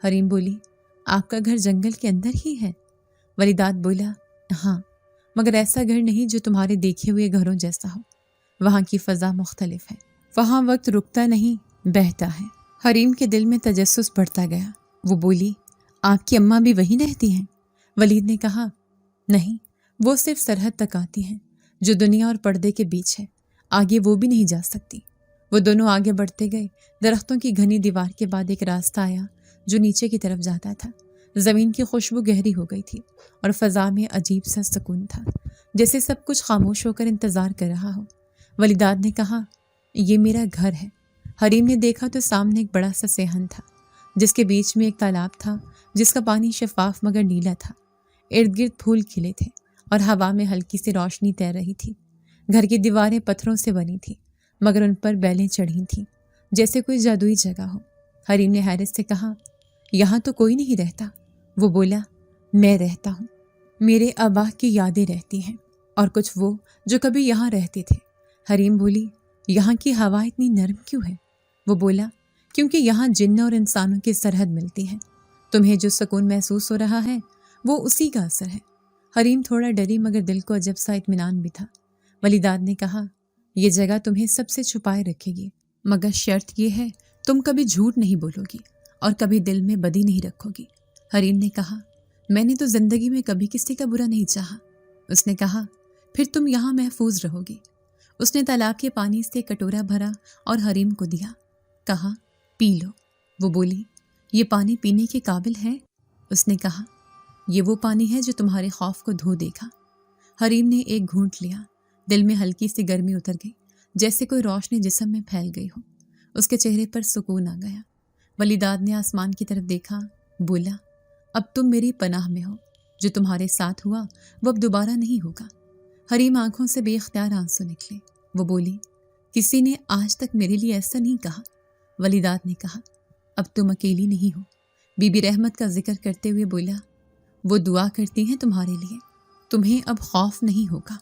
حریم بولی، آپ کا گھر جنگل کے اندر ہی ہے؟ ولیداد بولا، ہاں، مگر ایسا گھر نہیں جو تمہارے دیکھے ہوئے گھروں جیسا ہو۔ وہاں کی فضا مختلف ہے، وہاں وقت رکتا نہیں، بہتا ہے۔ حریم کے دل میں تجسس بڑھتا گیا۔ وہ بولی، آپ کی اماں بھی وہیں رہتی ہیں؟ ولید نے کہا، نہیں، وہ صرف سرحد تک آتی ہیں، جو دنیا اور پردے کے بیچ ہے، آگے وہ بھی نہیں جا سکتی۔ وہ دونوں آگے بڑھتے گئے۔ درختوں کی گھنی دیوار کے بعد ایک راستہ آیا جو نیچے کی طرف جاتا تھا۔ زمین کی خوشبو گہری ہو گئی تھی اور فضا میں عجیب سا سکون تھا، جیسے سب کچھ خاموش ہو کر انتظار کر رہا ہو۔ ولیداد نے کہا، یہ میرا گھر ہے۔ حریم نے دیکھا تو سامنے ایک بڑا سا صحن تھا، جس کے بیچ میں ایک تالاب تھا، جس کا پانی شفاف مگر نیلا تھا۔ ارد گرد پھول کھلے تھے اور ہوا میں ہلکی سی روشنی تیر رہی تھی۔ گھر کی دیواریں پتھروں سے بنی تھیں، مگر ان پر بیلیں چڑھی تھیں، جیسے کوئی جادوئی جگہ ہو۔ حریم نے حیرت سے کہا، یہاں تو کوئی نہیں رہتا۔ وہ بولا، میں رہتا ہوں، میرے آبا کی یادیں رہتی ہیں، اور کچھ وہ جو کبھی یہاں رہتے تھے۔ حریم بولی، یہاں کی ہوا اتنی نرم کیوں ہے؟ وہ بولا، کیونکہ یہاں جن اور انسانوں کی سرحد ملتی ہے۔ تمہیں جو سکون محسوس ہو رہا ہے وہ اسی کا اثر ہے۔ حریم تھوڑا ڈری مگر دل کو عجب سا اطمینان بھی تھا۔ ولیداد نے کہا، یہ جگہ تمہیں سب سے چھپائے رکھے گی، مگر شرط یہ ہے تم کبھی جھوٹ نہیں بولو گی اور کبھی دل میں بدی نہیں رکھو گی۔ حریم نے کہا، میں نے تو زندگی میں کبھی کسی کا برا نہیں چاہا۔ اس نے کہا، پھر تم یہاں محفوظ رہو گی۔ اس نے تالاب کے پانی سے کٹورا بھرا اور حریم کو دیا، کہا، پی لو۔ وہ بولی، یہ پانی پینے کے قابل ہے؟ اس نے کہا، یہ وہ پانی ہے جو تمہارے خوف کو دھو دے گا۔ حریم نے ایک گھونٹ لیا، دل میں ہلکی سی گرمی اتر گئی، جیسے کوئی روشنی جسم میں پھیل گئی ہو۔ اس کے چہرے پر سکون آ گیا۔ ولیداد نے آسمان کی طرف دیکھا، بولا، اب تم میری پناہ میں ہو۔ جو تمہارے ساتھ ہوا وہ اب دوبارہ نہیں ہوگا۔ حریم آنکھوں سے بے اختیار آنسو نکلے۔ وہ بولی، کسی نے آج تک میرے لیے ایسا نہیں کہا۔ ولیداد نے کہا، اب تم اکیلی نہیں ہو۔ بی بی رحمت کا ذکر کرتے ہوئے بولا، وہ دعا کرتی ہیں تمہارے لیے، تمہیں اب خوف نہیں ہوگا۔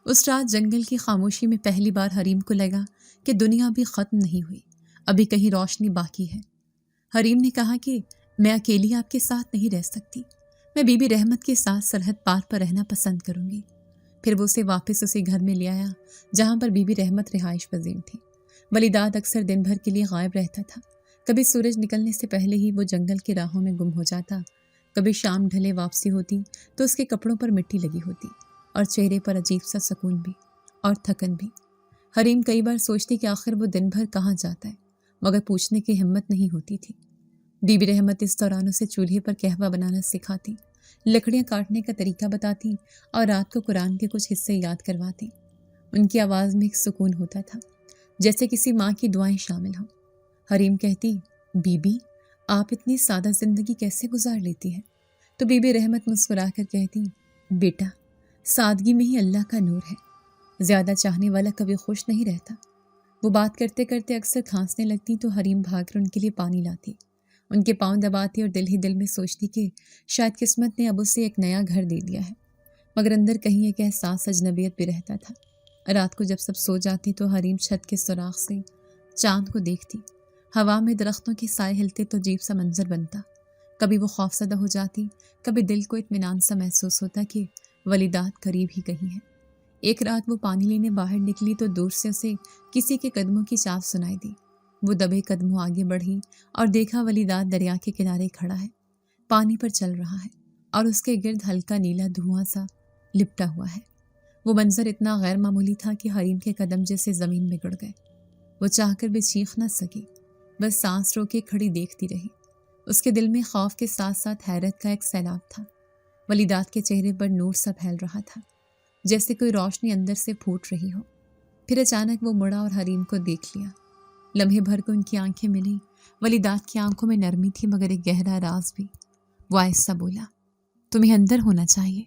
اس رات جنگل کی خاموشی میں پہلی بار حریم کو لگا کہ دنیا ابھی ختم نہیں ہوئی، ابھی کہیں روشنی باقی ہے۔ حریم نے کہا کہ میں اکیلی آپ کے ساتھ نہیں رہ سکتی، میں بی بی رحمت کے ساتھ سرحد پار پر رہنا پسند کروں گی۔ پھر وہ اسے واپس اسی گھر میں لے آیا جہاں پر بی بی رحمت رہائش پذیر تھی۔ ولیداد اکثر دن بھر کے لیے غائب رہتا تھا۔ کبھی سورج نکلنے سے پہلے ہی وہ جنگل کی راہوں میں گم ہو جاتا، کبھی شام ڈھلے واپسی ہوتی تو اس کے کپڑوں پر مٹی لگی ہوتی اور چہرے پر عجیب سا سکون بھی اور تھکن بھی۔ حریم کئی بار سوچتی کہ آخر وہ دن بھر کہاں جاتا ہے، مگر پوچھنے کی ہمت نہیں ہوتی تھی۔ بی بی رحمت اس دوران اسے چولہے پر قہوہ بنانا سکھاتی، لکڑیاں کاٹنے کا طریقہ بتاتی اور رات کو قرآن کے کچھ حصے یاد کرواتی۔ ان کی آواز میں ایک سکون ہوتا تھا، جیسے کسی ماں کی دعائیں شامل ہوں۔ حریم کہتی، بی بی آپ اتنی سادہ زندگی کیسے گزار لیتی ہیں؟ تو بی بی رحمت مسکرا کر کہتی، بیٹا سادگی میں ہی اللہ کا نور ہے، زیادہ چاہنے والا کبھی خوش نہیں رہتا۔ وہ بات کرتے کرتے اکثر کھانسنے لگتی تو حریم بھاگ کر ان کے لیے پانی لاتی، ان کے پاؤں دباتی اور دل ہی دل میں سوچتی کہ شاید قسمت نے اب اسے ایک نیا گھر دے دیا ہے، مگر اندر کہیں ایک احساس اجنبیت بھی رہتا تھا۔ رات کو جب سب سو جاتی تو حریم چھت کے سوراخ سے چاند کو دیکھتی، ہوا میں درختوں کے سائے ہلتے تو عجیب سا منظر بنتا۔ کبھی وہ خوفزدہ ہو جاتی، کبھی دل کو اطمینان سا محسوس ہوتا کہ ولیداد قریب ہی کہیں ہے۔ ایک رات وہ پانی لینے باہر نکلی تو دور سے اسے کسی کے قدموں کی چاپ سنائی دی۔ وہ دبے قدموں آگے بڑھی اور دیکھا ولیداد دریا کے کنارے کھڑا ہے، پانی پر چل رہا ہے اور اس کے گرد ہلکا نیلا دھواں سا لپٹا ہوا ہے۔ وہ منظر اتنا غیر معمولی تھا کہ حریم کے قدم جیسے زمین میں گڑ گئے۔ وہ چاہ کر بھی چیخ نہ سکی، بس سانس روکے کھڑی دیکھتی رہی۔ اس کے دل میں خوف کے ساتھ ساتھ حیرت کا ایک سیلاب تھا۔ ولیداد کے چہرے پر نور سا پھیل رہا تھا، جیسے کوئی روشنی اندر سے پھوٹ رہی ہو۔ پھر اچانک وہ مڑا اور حریم کو دیکھ لیا۔ لمحے بھر کو ان کی آنکھیں ملی۔ ولیداد کی آنکھوں میں نرمی تھی مگر ایک گہرا راز بھی۔ وہ آہستہ بولا، تمہیں اندر ہونا چاہیے۔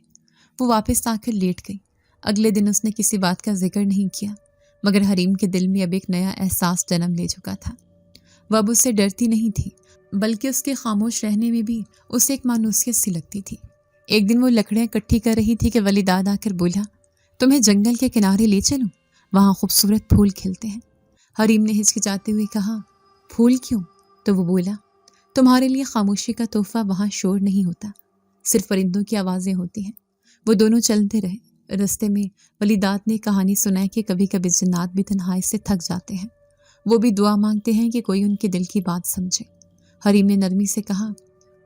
وہ واپس آ کر لیٹ گئی۔ اگلے دن اس نے کسی بات کا ذکر نہیں کیا، مگر حریم کے دل میں اب ایک نیا احساس جنم لے چکا تھا۔ وہ اب اس سے ڈرتی نہیں تھی، بلکہ اس کے خاموش رہنے میں بھی اسے ایک مانوسیت سی لگتی تھی۔ ایک دن وہ لکڑیاں اکٹھی کر رہی تھی کہ ولیداد آ کر بولا، تمہیں جنگل کے کنارے لے چلوں، وہاں خوبصورت پھول کھلتے ہیں۔ حریم نے ہچکچاتے ہوئے کہا، پھول کیوں؟ تو وہ بولا، تمہارے لیے خاموشی کا تحفہ، وہاں شور نہیں ہوتا، صرف پرندوں کی آوازیں ہوتی ہیں۔ وہ دونوں چلتے رہے۔ رستے میں ولیداد نے کہانی سنائی کہ کبھی کبھی جنات بھی تنہائی سے تھک جاتے ہیں، وہ بھی دعا مانگتے ہیں کہ کوئی ان کے دل کی بات سمجھے۔ حریم نے نرمی سے کہا،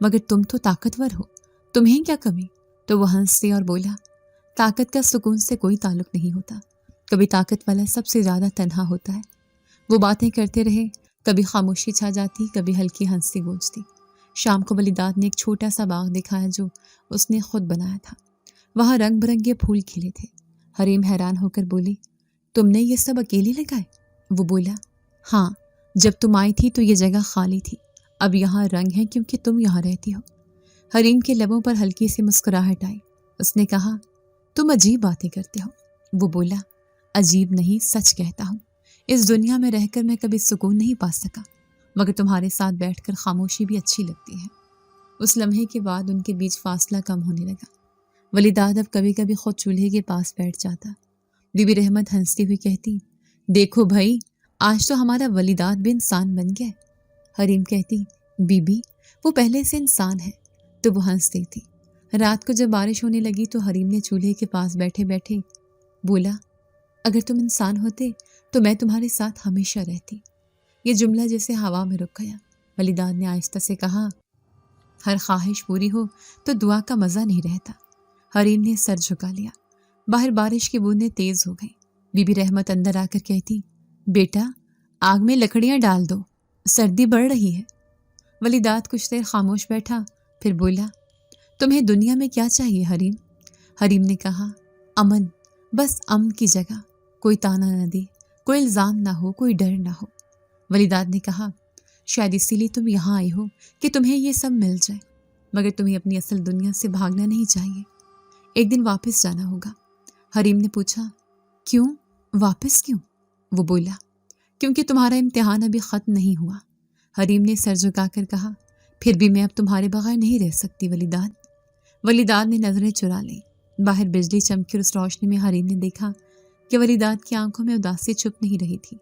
مگر تم تو طاقتور ہو، تمہیں کیا کمی؟ تو وہ ہنس دیا اور بولا، طاقت کا سکون سے کوئی تعلق نہیں ہوتا، کبھی طاقت والا سب سے زیادہ تنہا ہوتا ہے۔ وہ باتیں کرتے رہے، کبھی خاموشی چھا جاتی، کبھی ہلکی ہنسی گونجتی۔ شام کو ولیداد نے ایک چھوٹا سا باغ دکھایا جو اس نے خود بنایا تھا، وہاں رنگ برنگے پھول کھلے تھے۔ حریم حیران ہو کر بولی، تم نے یہ سب اکیلے لگائے؟ وہ بولا، ہاں، جب تم آئی تھی تو یہ جگہ خالی تھی، اب یہاں رنگ ہے کیونکہ تم یہاں رہتی ہو۔ حریم کے لبوں پر ہلکی سی مسکراہٹ آئی۔ اس نے کہا، تم عجیب باتیں کرتے ہو۔ وہ بولا، عجیب نہیں، سچ کہتا ہوں، اس دنیا میں رہ کر میں کبھی سکون نہیں پا سکا، مگر تمہارے ساتھ بیٹھ کر خاموشی بھی اچھی لگتی ہے۔ اس لمحے کے بعد ان کے بیچ فاصلہ کم ہونے لگا۔ ولیداد اب کبھی کبھی خود چولہے کے پاس بیٹھ جاتا۔ بی بی رحمت ہنستی ہوئی کہتی، دیکھو بھائی، آج تو ہمارا ولیداد بھی انسان بن گیا۔ حریم کہتی، بی بی وہ پہلے سے انسان ہے۔ تو وہ ہنس دی تھی۔ رات کو جب بارش ہونے لگی تو حریم نے چولہے کے پاس بیٹھے بیٹھے بولا، اگر تم انسان ہوتے تو میں تمہارے ساتھ ہمیشہ رہتی۔ یہ جملہ جیسے ہوا میں رک گیا۔ ولیداد نے آہستہ سے کہا، ہر خواہش پوری ہو تو دعا کا مزہ نہیں رہتا۔ حریم نے سر جھکا لیا۔ باہر بارش کی بوندیں تیز ہو گئیں۔ بی بی رحمت اندر آ کر کہتی، بیٹا آگ میں لکڑیاں ڈال دو، سردی بڑھ رہی ہے۔ ولیداد کچھ دیر خاموش بیٹھا، پھر بولا، تمہیں دنیا میں کیا چاہیے حریم؟ حریم نے کہا، امن، بس امن کی جگہ، کوئی تانا نہ دے، کوئی الزام نہ ہو، کوئی ڈر نہ ہو۔ ولیداد نے کہا، شاید اسی لیے تم یہاں آئی ہو کہ تمہیں یہ سب مل جائے، مگر تمہیں اپنی اصل دنیا سے بھاگنا نہیں چاہیے۔ ایک دن واپس جانا ہوگا۔ حریم نے پوچھا، کیوں؟ واپس کیوں؟ وہ بولا، کیونکہ تمہارا امتحان ابھی ختم نہیں ہوا۔ حریم نے سر جھکا کر کہا، پھر بھی میں اب تمہارے بغیر نہیں رہ سکتی ولیداد۔ ولیداد نے نظریں چرا لیں۔ باہر بجلی چمکی اور اس روشنی میں حریم نے دیکھا کہ ولیداد کی آنکھوں میں اداسی چھپ نہیں رہی تھی،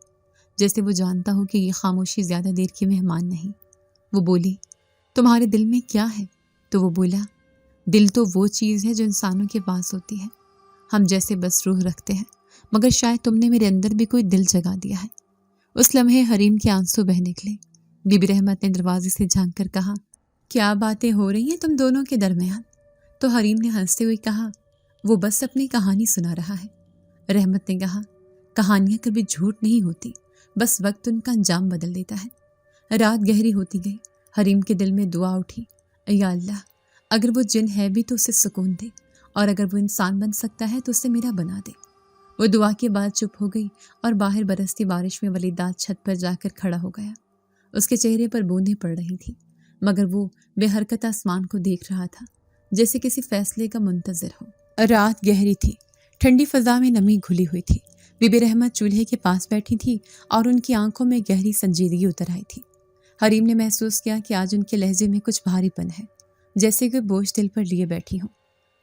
جیسے وہ جانتا ہو کہ یہ خاموشی زیادہ دیر کی مہمان نہیں۔ وہ بولی، تمہارے دل میں کیا ہے؟ تو وہ بولا، دل تو وہ چیز ہے جو انسانوں کے پاس ہوتی ہے، ہم جیسے بس روح رکھتے ہیں، مگر شاید تم نے میرے اندر بھی کوئی دل جگا دیا ہے۔ اس لمحے حریم کے آنسو بہہ نکلے۔ بی بی رحمت نے دروازے سے جھانک کر کہا، کیا باتیں ہو رہی ہیں تم دونوں کے درمیان؟ تو حریم نے ہنستے ہوئے کہا، وہ بس اپنی کہانی سنا رہا ہے۔ رحمت نے کہا، کہانیاں کبھی جھوٹ نہیں ہوتی، بس وقت ان کا انجام بدل دیتا ہے۔ رات گہری ہوتی گئی۔ حریم کے دل میں دعا اٹھی، یا اللہ، اگر وہ جن ہے بھی تو اسے سکون دے، اور اگر وہ انسان بن سکتا ہے تو اسے میرا بنا دے۔ وہ دعا کے بعد چپ ہو گئی اور باہر برستی بارش میں ولیداد چھت پر جا کر کھڑا ہو گیا۔ اس کے چہرے پر بوندیں پڑ رہی تھیں، مگر وہ بے حرکت آسمان کو دیکھ رہا تھا، جیسے کسی فیصلے کا منتظر ہو۔ رات گہری تھی، ٹھنڈی فضا میں نمی گھلی ہوئی تھی۔ بی بی رحمت چولہے کے پاس بیٹھی تھی اور ان کی آنکھوں میں گہری سنجیدگی اتر آئی تھی۔ حریم نے محسوس کیا کہ آج ان کے لہجے میں کچھ بھاری پن ہے، جیسے کوئی بوجھ دل پر لیے بیٹھی ہوں۔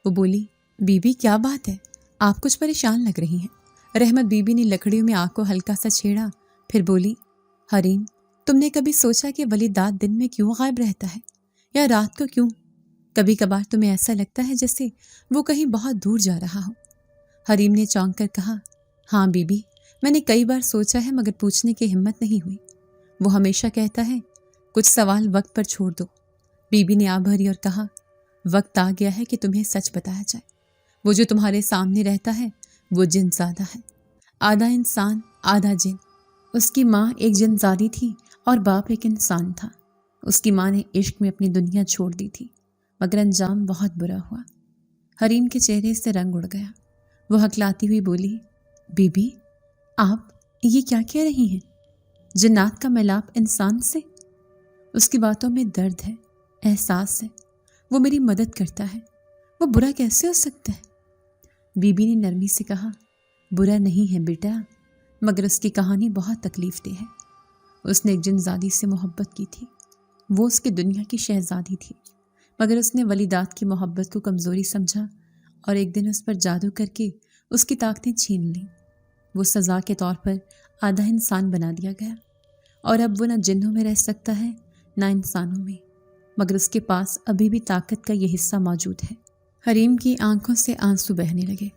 وہ بولی، بی بی کیا بات ہے؟ آپ کچھ پریشان لگ رہی ہیں۔ رحمت بی بی نے لکڑیوں میں آگ کو ہلکا سا چھیڑا، پھر بولی، حریم تم نے کبھی سوچا کہ ولیداد دن میں کیوں غائب رہتا ہے، یا رات کو کیوں؟ کبھی کبھار تمہیں ایسا لگتا ہے جیسے وہ کہیں بہت دور جا رہا ہو۔ حریم نے چونک کر کہا، ہاں بی بی، میں نے کئی بار سوچا ہے مگر پوچھنے کی ہمت نہیں ہوئی۔ وہ ہمیشہ کہتا ہے، کچھ سوال وقت پر چھوڑ دو۔ بی بی نے آہ بھری اور کہا، وقت آ گیا ہے کہ تمہیں سچ بتایا جائے۔ وہ جو تمہارے سامنے رہتا ہے وہ جن زادہ ہے، آدھا انسان آدھا جن۔ اس کی ماں ایک جن زادی تھی اور باپ ایک انسان تھا۔ اس کی ماں نے عشق میں اپنی دنیا چھوڑ دی تھی، مگر انجام بہت برا ہوا۔ حریم کے چہرے سے رنگ اڑ گیا۔ وہ ہکلاتی ہوئی بولی، بی بی آپ یہ کیا کہہ رہی ہیں؟ جنات کا ملاپ انسان سے؟ اس کی باتوں میں درد ہے، احساس ہے، وہ میری مدد کرتا ہے، وہ برا کیسے ہو سکتا ہے؟ بی بی نے نرمی سے کہا، برا نہیں ہے بیٹا، مگر اس کی کہانی بہت تکلیف دہ ہے۔ اس نے ایک جن زادی سے محبت کی تھی، وہ اس کی دنیا کی شہزادی تھی، مگر اس نے ولیداد کی محبت کو کمزوری سمجھا اور ایک دن اس پر جادو کر کے اس کی طاقتیں چھین لیں۔ وہ سزا کے طور پر آدھا انسان بنا دیا گیا، اور اب وہ نہ جنوں میں رہ سکتا ہے نہ انسانوں میں، مگر اس کے پاس ابھی بھی طاقت کا یہ حصہ موجود ہے۔ حریم کی آنکھوں سے آنسو بہنے لگے۔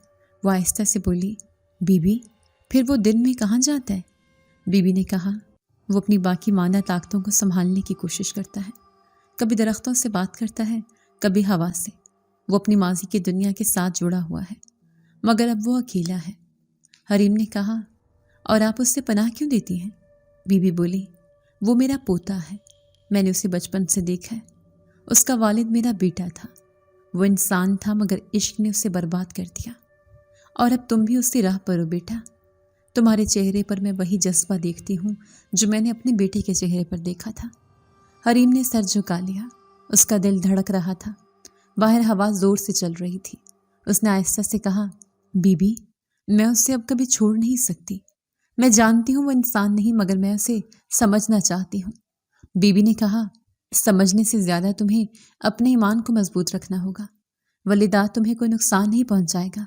وہ آہستہ سے بولی، بی بی پھر وہ دن میں کہاں جاتا ہے؟ بی بی نے کہا، وہ اپنی باقی ماندہ طاقتوں کو سنبھالنے کی کوشش کرتا ہے، کبھی درختوں سے بات کرتا ہے، کبھی ہوا سے۔ وہ اپنی ماضی کی دنیا کے ساتھ جڑا ہوا ہے، مگر اب وہ اکیلا ہے۔ حریم نے کہا، اور آپ اس سے پناہ کیوں دیتی ہیں؟ بی بی بولی، وہ میرا پوتا ہے، میں نے اسے بچپن سے دیکھا ہے، اس کا والد میرا بیٹا تھا، وہ انسان تھا مگر عشق نے اسے برباد کر دیا، اور اب تم بھی اسی راہ پر ہو بیٹا۔ تمہارے چہرے پر میں وہی جذبہ دیکھتی ہوں جو میں نے اپنے بیٹے کے چہرے پر دیکھا تھا۔ حریم نے سر جھکا لیا، اس کا دل دھڑک رہا تھا۔ باہر ہوا زور سے چل رہی تھی۔ اس نے آہستہ سے کہا، بی بی میں اسے اب کبھی چھوڑ نہیں سکتی۔ میں جانتی ہوں وہ انسان نہیں، مگر میں اسے سمجھنا چاہتی ہوں۔ بی بی نے کہا، سمجھنے سے زیادہ تمہیں اپنے ایمان کو مضبوط رکھنا ہوگا۔ ولیداد تمہیں کوئی نقصان نہیں پہنچائے گا،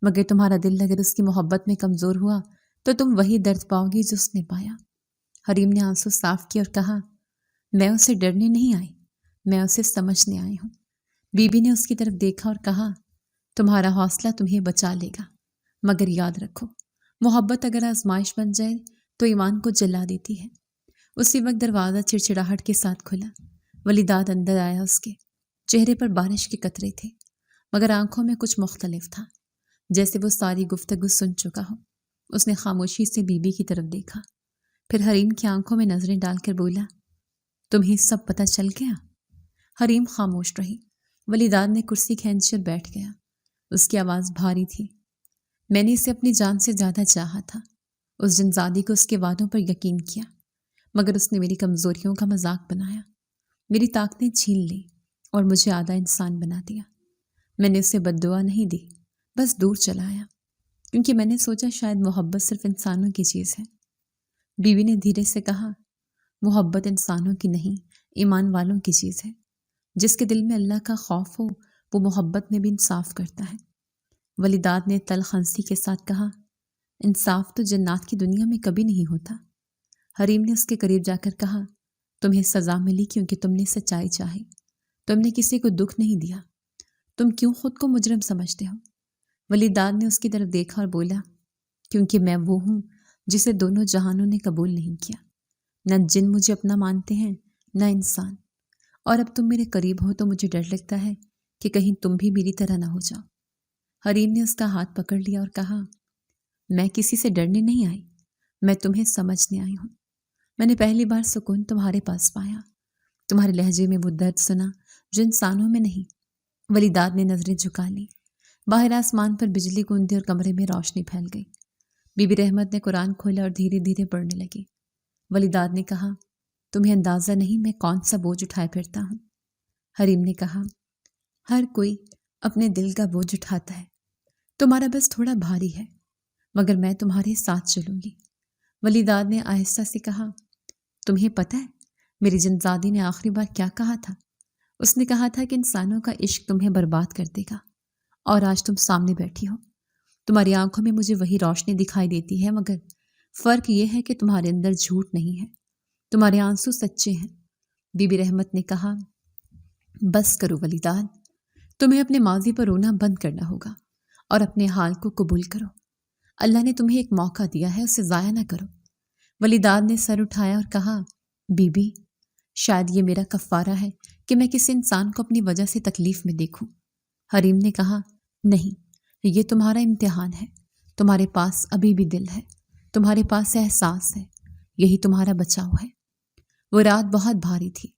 مگر تمہارا دل اگر اس کی محبت میں کمزور ہوا تو تم وہی درد پاؤ گی جو اس نے پایا۔ حریم نے آنسو صاف کیے اور کہا، میں اسے ڈرنے نہیں آئی، میں اسے سمجھنے آئی ہوں۔ بی بی نے اس کی طرف دیکھا اور کہا، تمہارا حوصلہ تمہیں بچا لے گا، مگر یاد رکھو محبت اگر آزمائش بن جائے تو ایمان کو جلا دیتی ہے۔ اسی وقت دروازہ چڑچڑاہٹ کے ساتھ کھلا۔ ولی داد اندر آیا۔ اس کے چہرے پر بارش کے قطرے تھے، مگر آنکھوں میں کچھ مختلف تھا، جیسے وہ ساری گفتگو سن چکا ہو۔ اس نے خاموشی سے بی بی کی طرف دیکھا، پھر حریم کی آنکھوں میں نظریں ڈال کر بولا، تمہیں سب پتہ چل گیا؟ حریم خاموش رہی۔ ولی داد نے کرسی کھینچ کر بیٹھ گیا۔ اس کی آواز بھاری تھی۔ میں نے اسے اپنی جان سے زیادہ چاہا تھا۔ اس جنزادی کو اس کے وعدوں پر یقین کیا، مگر اس نے میری کمزوریوں کا مذاق بنایا، میری طاقتیں چھین لی اور مجھے آدھا انسان بنا دیا۔ میں نے اسے بد دعا نہیں دی، بس دور چلایا، کیونکہ میں نے سوچا شاید محبت صرف انسانوں کی چیز ہے۔ بیوی نے دھیرے سے کہا، محبت انسانوں کی نہیں، ایمان والوں کی چیز ہے۔ جس کے دل میں اللہ کا خوف ہو وہ محبت میں بھی انصاف کرتا ہے۔ ولی داد نے تلخ ہنسی کے ساتھ کہا، انصاف تو جنات کی دنیا میں کبھی نہیں ہوتا۔ حریم نے اس کے قریب جا کر کہا، تمہیں سزا ملی کیونکہ تم نے سچائی چاہی، تم نے کسی کو دکھ نہیں دیا، تم کیوں خود کو مجرم سمجھتے ہو؟ ولی داد نے اس کی طرف دیکھا اور بولا، کیونکہ میں وہ ہوں جسے دونوں جہانوں نے قبول نہیں کیا۔ نہ جن مجھے اپنا مانتے ہیں، نہ انسان، اور اب تم میرے قریب ہو تو مجھے ڈر لگتا ہے کہ کہیں تم بھی میری طرح نہ ہو جاؤ۔ حریم نے اس کا ہاتھ پکڑ لیا اور کہا، میں کسی سے ڈرنے نہیں آئی، میں تمہیں سمجھنے آئی ہوں۔ میں نے پہلی بار سکون تمہارے پاس پایا، تمہارے لہجے میں وہ درد سنا جو انسانوں میں نہیں۔ ولی داد نے نظریں جھکا لی۔ باہر آسمان پر بجلی گونجی اور کمرے میں روشنی پھیل گئی۔ بی بی رحمت نے قرآن کھولا اور دھیرے دھیرے پڑھنے لگی۔ ولی داد نے کہا، تمہیں اندازہ نہیں میں کون سا بوجھ اٹھائے پھرتا ہوں۔ حریم نے کہا، ہر کوئی اپنے دل کا بوجھ اٹھاتا ہے، تمہارا بس تھوڑا بھاری ہے، مگر میں تمہارے ساتھ چلوں گی۔ ولی داد نے آہستہ سے کہا، تمہیں پتہ ہے میری جنزادی نے آخری بار کیا کہا تھا؟ اس نے کہا تھا کہ انسانوں کا عشق تمہیں برباد کر دے گا، اور آج تم سامنے بیٹھی ہو۔ تمہاری آنکھوں میں مجھے وہی روشنی دکھائی دیتی ہے، مگر فرق یہ ہے کہ تمہارے اندر جھوٹ نہیں ہے، تمہارے آنسو سچے ہیں۔ بی بی رحمت نے کہا، بس کرو ولی داد، تمہیں اپنے ماضی پر رونا بند کرنا ہوگا اور اپنے حال کو قبول کرو۔ اللہ نے تمہیں ایک موقع دیا ہے، اسے ضائع نہ کرو۔ ولی داد نے سر اٹھایا اور کہا، بی بی، شاید یہ میرا کفارہ ہے کہ میں کسی انسان کو اپنی وجہ سے تکلیف میں دیکھوں۔ حریم نے کہا، نہیں، یہ تمہارا امتحان ہے، تمہارے پاس ابھی بھی دل ہے، تمہارے پاس احساس ہے، یہی تمہارا بچاؤ ہے۔ وہ رات بہت بھاری تھی،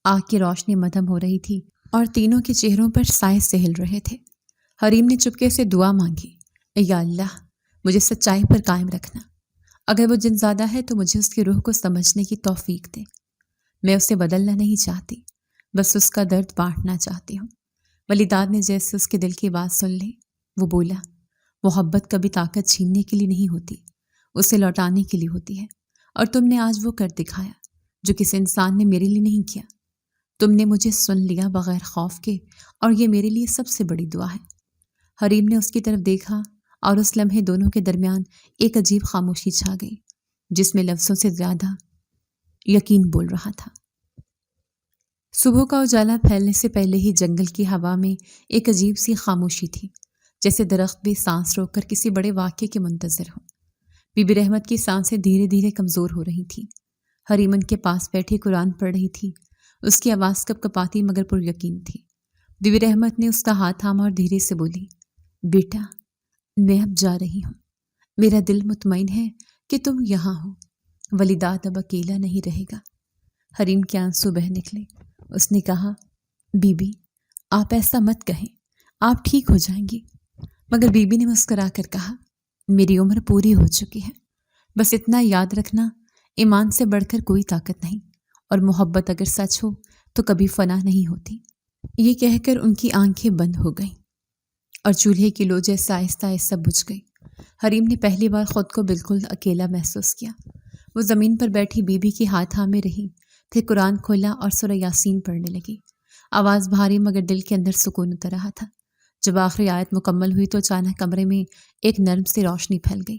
آگ کی روشنی مدھم ہو رہی تھی اور تینوں کے چہروں پر سائے سہل رہے تھے۔ حریم نے چپکے سے دعا مانگی، یا اللہ، مجھے سچائی پر قائم رکھنا، اگر وہ جنزادہ ہے تو مجھے اس کی روح کو سمجھنے کی توفیق دے۔ میں اسے بدلنا نہیں چاہتی، بس اس کا درد بانٹنا چاہتی ہوں۔ ولی داد نے جیسے اس کے دل کی بات سن لی، وہ بولا، محبت کبھی طاقت چھیننے کے لیے نہیں ہوتی، اسے لوٹانے کے لیے ہوتی ہے، اور تم نے آج وہ کر دکھایا جو کسی انسان نے میرے لیے نہیں کیا۔ تم نے مجھے سن لیا بغیر خوف کے، اور یہ میرے لیے سب سے بڑی دعا ہے۔ حریم نے اس کی طرف دیکھا اور اس لمحے دونوں کے درمیان ایک عجیب خاموشی چھا گئی، جس میں لفظوں سے زیادہ یقین بول رہا تھا۔ صبح کا اجالا پھیلنے سے پہلے ہی جنگل کی ہوا میں ایک عجیب سی خاموشی تھی، جیسے درخت بھی سانس روک کر کسی بڑے واقعے کے منتظر ہو۔ بی بی رحمت کی سانسیں دھیرے دھیرے کمزور ہو رہی تھیں۔ حریم ان کے پاس بیٹھی قرآن پڑھ رہی تھی، اس کی آواز کپ کپاتی مگر پر یقین تھی۔ بی بی رحمت نے اس کا ہاتھ تھاما اور دھیرے سے بولی، بیٹا، میں اب جا رہی ہوں، میرا دل مطمئن ہے کہ تم یہاں ہو، ولی داد اب اکیلا نہیں رہے گا۔ حریم کے آنسو بہہ نکلے۔ اس نے کہا، بی بی، آپ ایسا مت کہیں، آپ ٹھیک ہو جائیں گی۔ مگر بی بی نے مسکرا کر کہا، میری عمر پوری ہو چکی ہے، بس اتنا یاد رکھنا، ایمان سے بڑھ کر کوئی طاقت نہیں، اور محبت اگر سچ ہو تو کبھی فنا نہیں ہوتی۔ یہ کہہ کر ان کی آنکھیں بند ہو گئیں اور چولہے کی لو جیسے آہستہ آہستہ بجھ گئی۔ حریم نے پہلی بار خود کو بالکل اکیلا محسوس کیا۔ وہ زمین پر بیٹھی بی بی کے ہاتھ تھامے رہی، پھر قرآن کھولا اور سورہ یاسین پڑھنے لگی۔ آواز بھاری مگر دل کے اندر سکون اتر رہا تھا۔ جب آخری آیت مکمل ہوئی تو اچانک کمرے میں ایک نرم سی روشنی پھیل گئی،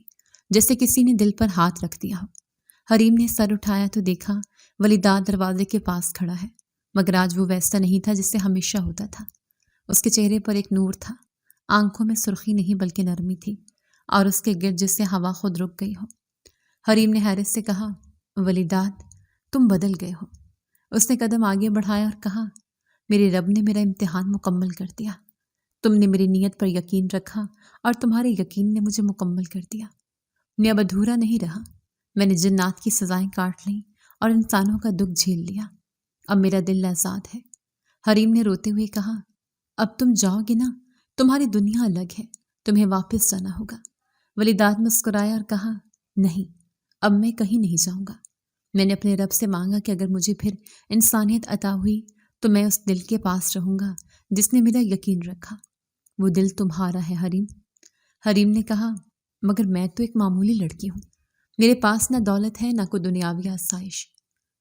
جیسے کسی نے دل پر ہاتھ رکھ دیا ہو۔ حریم نے سر اٹھایا تو دیکھا ولیداد دروازے کے پاس کھڑا ہے، مگر آج وہ ویسا نہیں تھا جس سے ہمیشہ ہوتا تھا۔ اس کے چہرے پر ایک نور تھا، آنکھوں میں سرخی نہیں بلکہ نرمی تھی، اور اس کے گرد جس سے ہوا خود رک گئی ہو۔ حریم نے حیرت سے کہا، ولیداد تم بدل گئے ہو۔ اس نے قدم آگے بڑھایا اور کہا، میرے رب نے میرا امتحان مکمل کر دیا۔ تم نے میری نیت پر یقین رکھا اور تمہارے یقین نے مجھے مکمل کر دیا۔ میں اب ادھورا نہیں رہا، میں نے جنات کی سزائیں کاٹ لیں اور انسانوں کا دکھ جھیل لیا، اب میرا دل آزاد ہے۔ حریم نے روتے ہوئے کہا، اب تم جاؤ گے نا؟ تمہاری دنیا الگ ہے، تمہیں واپس جانا ہوگا۔ ولیداد مسکرایا اور کہا، نہیں، اب میں کہیں نہیں جاؤں گا۔ میں نے اپنے رب سے مانگا کہ اگر مجھے پھر انسانیت عطا ہوئی تو میں اس دل کے پاس رہوں گا جس نے میرا یقین رکھا۔ وہ دل تمہارا ہے حریم۔ حریم نے کہا، مگر میں تو ایک معمولی لڑکی ہوں، میرے پاس نہ دولت ہے نہ کوئی دنیاوی آسائش،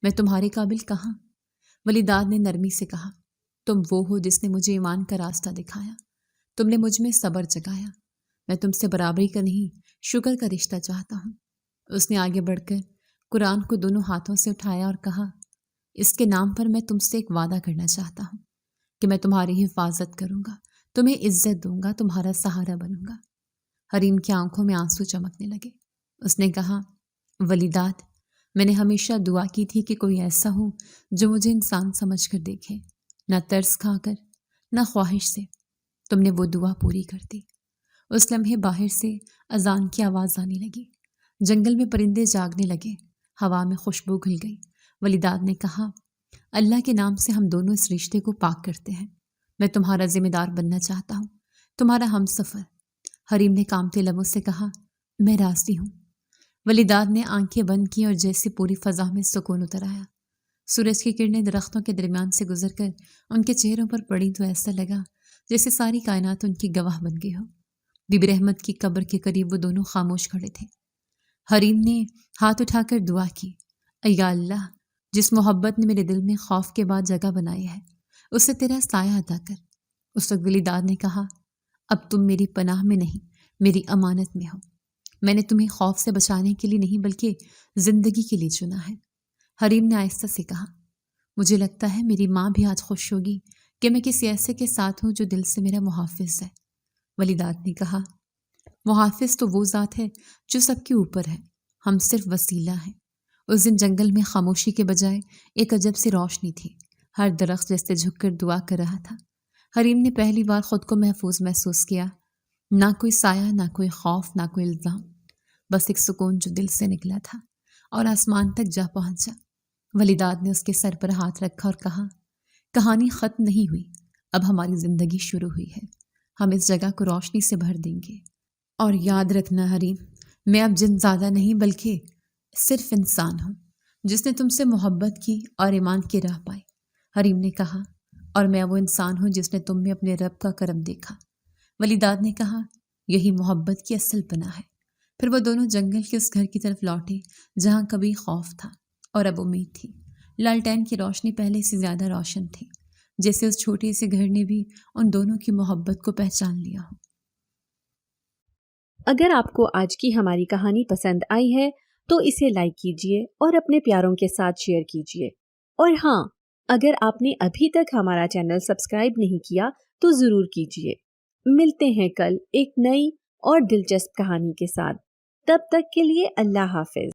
میں تمہارے قابل کہاں؟ ولیداد نے نرمی سے کہا، تم وہ ہو جس نے مجھے ایمان کا راستہ دکھایا، تم نے مجھ میں صبر جگایا، میں تم سے برابری کا نہیں شکر کا رشتہ چاہتا ہوں۔ اس نے آگے بڑھ کر قرآن کو دونوں ہاتھوں سے اٹھایا اور کہا، اس کے نام پر میں تم سے ایک وعدہ کرنا چاہتا ہوں کہ میں تمہاری حفاظت کروں گا، تمہیں عزت دوں گا، تمہارا سہارا بنوں گا۔ حریم کی آنکھوں میں آنسو چمکنے لگے۔ اس نے کہا، ولیداد میں نے ہمیشہ دعا کی تھی کہ کوئی ایسا ہو جو مجھے انسان سمجھ کر دیکھے، نہ ترس کھا کر نہ خواہش سے۔ تم نے وہ دعا پوری کر دی۔ اس لمحے باہر سے اذان کی آواز آنے لگی، جنگل میں پرندے جاگنے لگے، ہوا میں خوشبو گھل گئی۔ ولیداد نے کہا، اللہ کے نام سے ہم دونوں اس رشتے کو پاک کرتے ہیں، میں تمہارا ذمہ دار بننا چاہتا ہوں، تمہارا ہم سفر۔ حریم نے کانپتے لبوں سے کہا، میں راضی ہوں۔ ولیداد نے آنکھیں بند کی اور جیسے پوری فضا میں سکون اتر آیا۔ سورج کی کرنیں درختوں کے درمیان سے گزر کر ان کے چہروں پر پڑی تو ایسا لگا جیسے ساری کائنات ان کی گواہ بن گئی ہو۔ بی بی رحمت کی قبر کے قریب وہ دونوں خاموش کھڑے تھے۔ حریم نے ہاتھ اٹھا کر دعا کی، اے اللہ، جس محبت نے میرے دل میں خوف کے بعد جگہ بنائی ہے، اسے تیرا سایہ عطا کر۔ اس وقت ولیداد نے کہا، اب تم میری پناہ میں نہیں، میری امانت میں ہو۔ میں نے تمہیں خوف سے بچانے کے لیے نہیں بلکہ زندگی کے لیے چنا ہے۔ حریم نے آہستہ سے کہا، مجھے لگتا ہے میری ماں بھی آج خوش ہوگی کہ میں کسی ایسے کے ساتھ ہوں جو دل سے میرا محافظ ہے۔ ولیداد نے کہا، محافظ تو وہ ذات ہے جو سب کے اوپر ہے، ہم صرف وسیلہ ہیں۔ اس دن جنگل میں خاموشی کے بجائے ایک عجب سی روشنی تھی، ہر درخت جیسے جھک کر دعا کر رہا تھا۔ حریم نے پہلی بار خود کو محفوظ محسوس کیا، نہ کوئی سایہ، نہ کوئی خوف، نہ کوئی الزام، بس ایک سکون جو دل سے نکلا تھا اور آسمان تک جا پہنچا۔ ولیداد نے اس کے سر پر ہاتھ رکھا اور کہا، کہانی ختم نہیں ہوئی، اب ہماری زندگی شروع ہوئی ہے، ہم اس جگہ کو روشنی سے بھر دیں گے۔ اور یاد رکھنا حریم، میں اب جن زیادہ نہیں بلکہ صرف انسان ہوں جس نے تم سے محبت کی اور ایمان کی راہ پائی۔ حریم نے کہا، اور میں وہ انسان ہوں جس نے تم میں اپنے رب کا کرم دیکھا۔ ولیداد نے کہا، یہی محبت کی اصل پناہ ہے۔ پھر وہ دونوں جنگل کے اس گھر کی طرف لوٹے جہاں کبھی خوف تھا اور اب امید تھی۔ لالٹین کی روشنی پہلے سے زیادہ روشن تھی، جیسے اس چھوٹے سے گھر نے بھی ان دونوں کی محبت کو پہچان لیا ہو۔ اگر آپ کو آج کی ہماری کہانی پسند آئی ہے تو اسے لائک کیجیے اور اپنے پیاروں کے ساتھ شیئر کیجیے، اور ہاں، اگر آپ نے ابھی تک ہمارا چینل سبسکرائب نہیں کیا تو ضرور کیجیے۔ ملتے ہیں کل ایک نئی اور دلچسپ کہانی کے ساتھ، تب تک کے لیے اللہ حافظ۔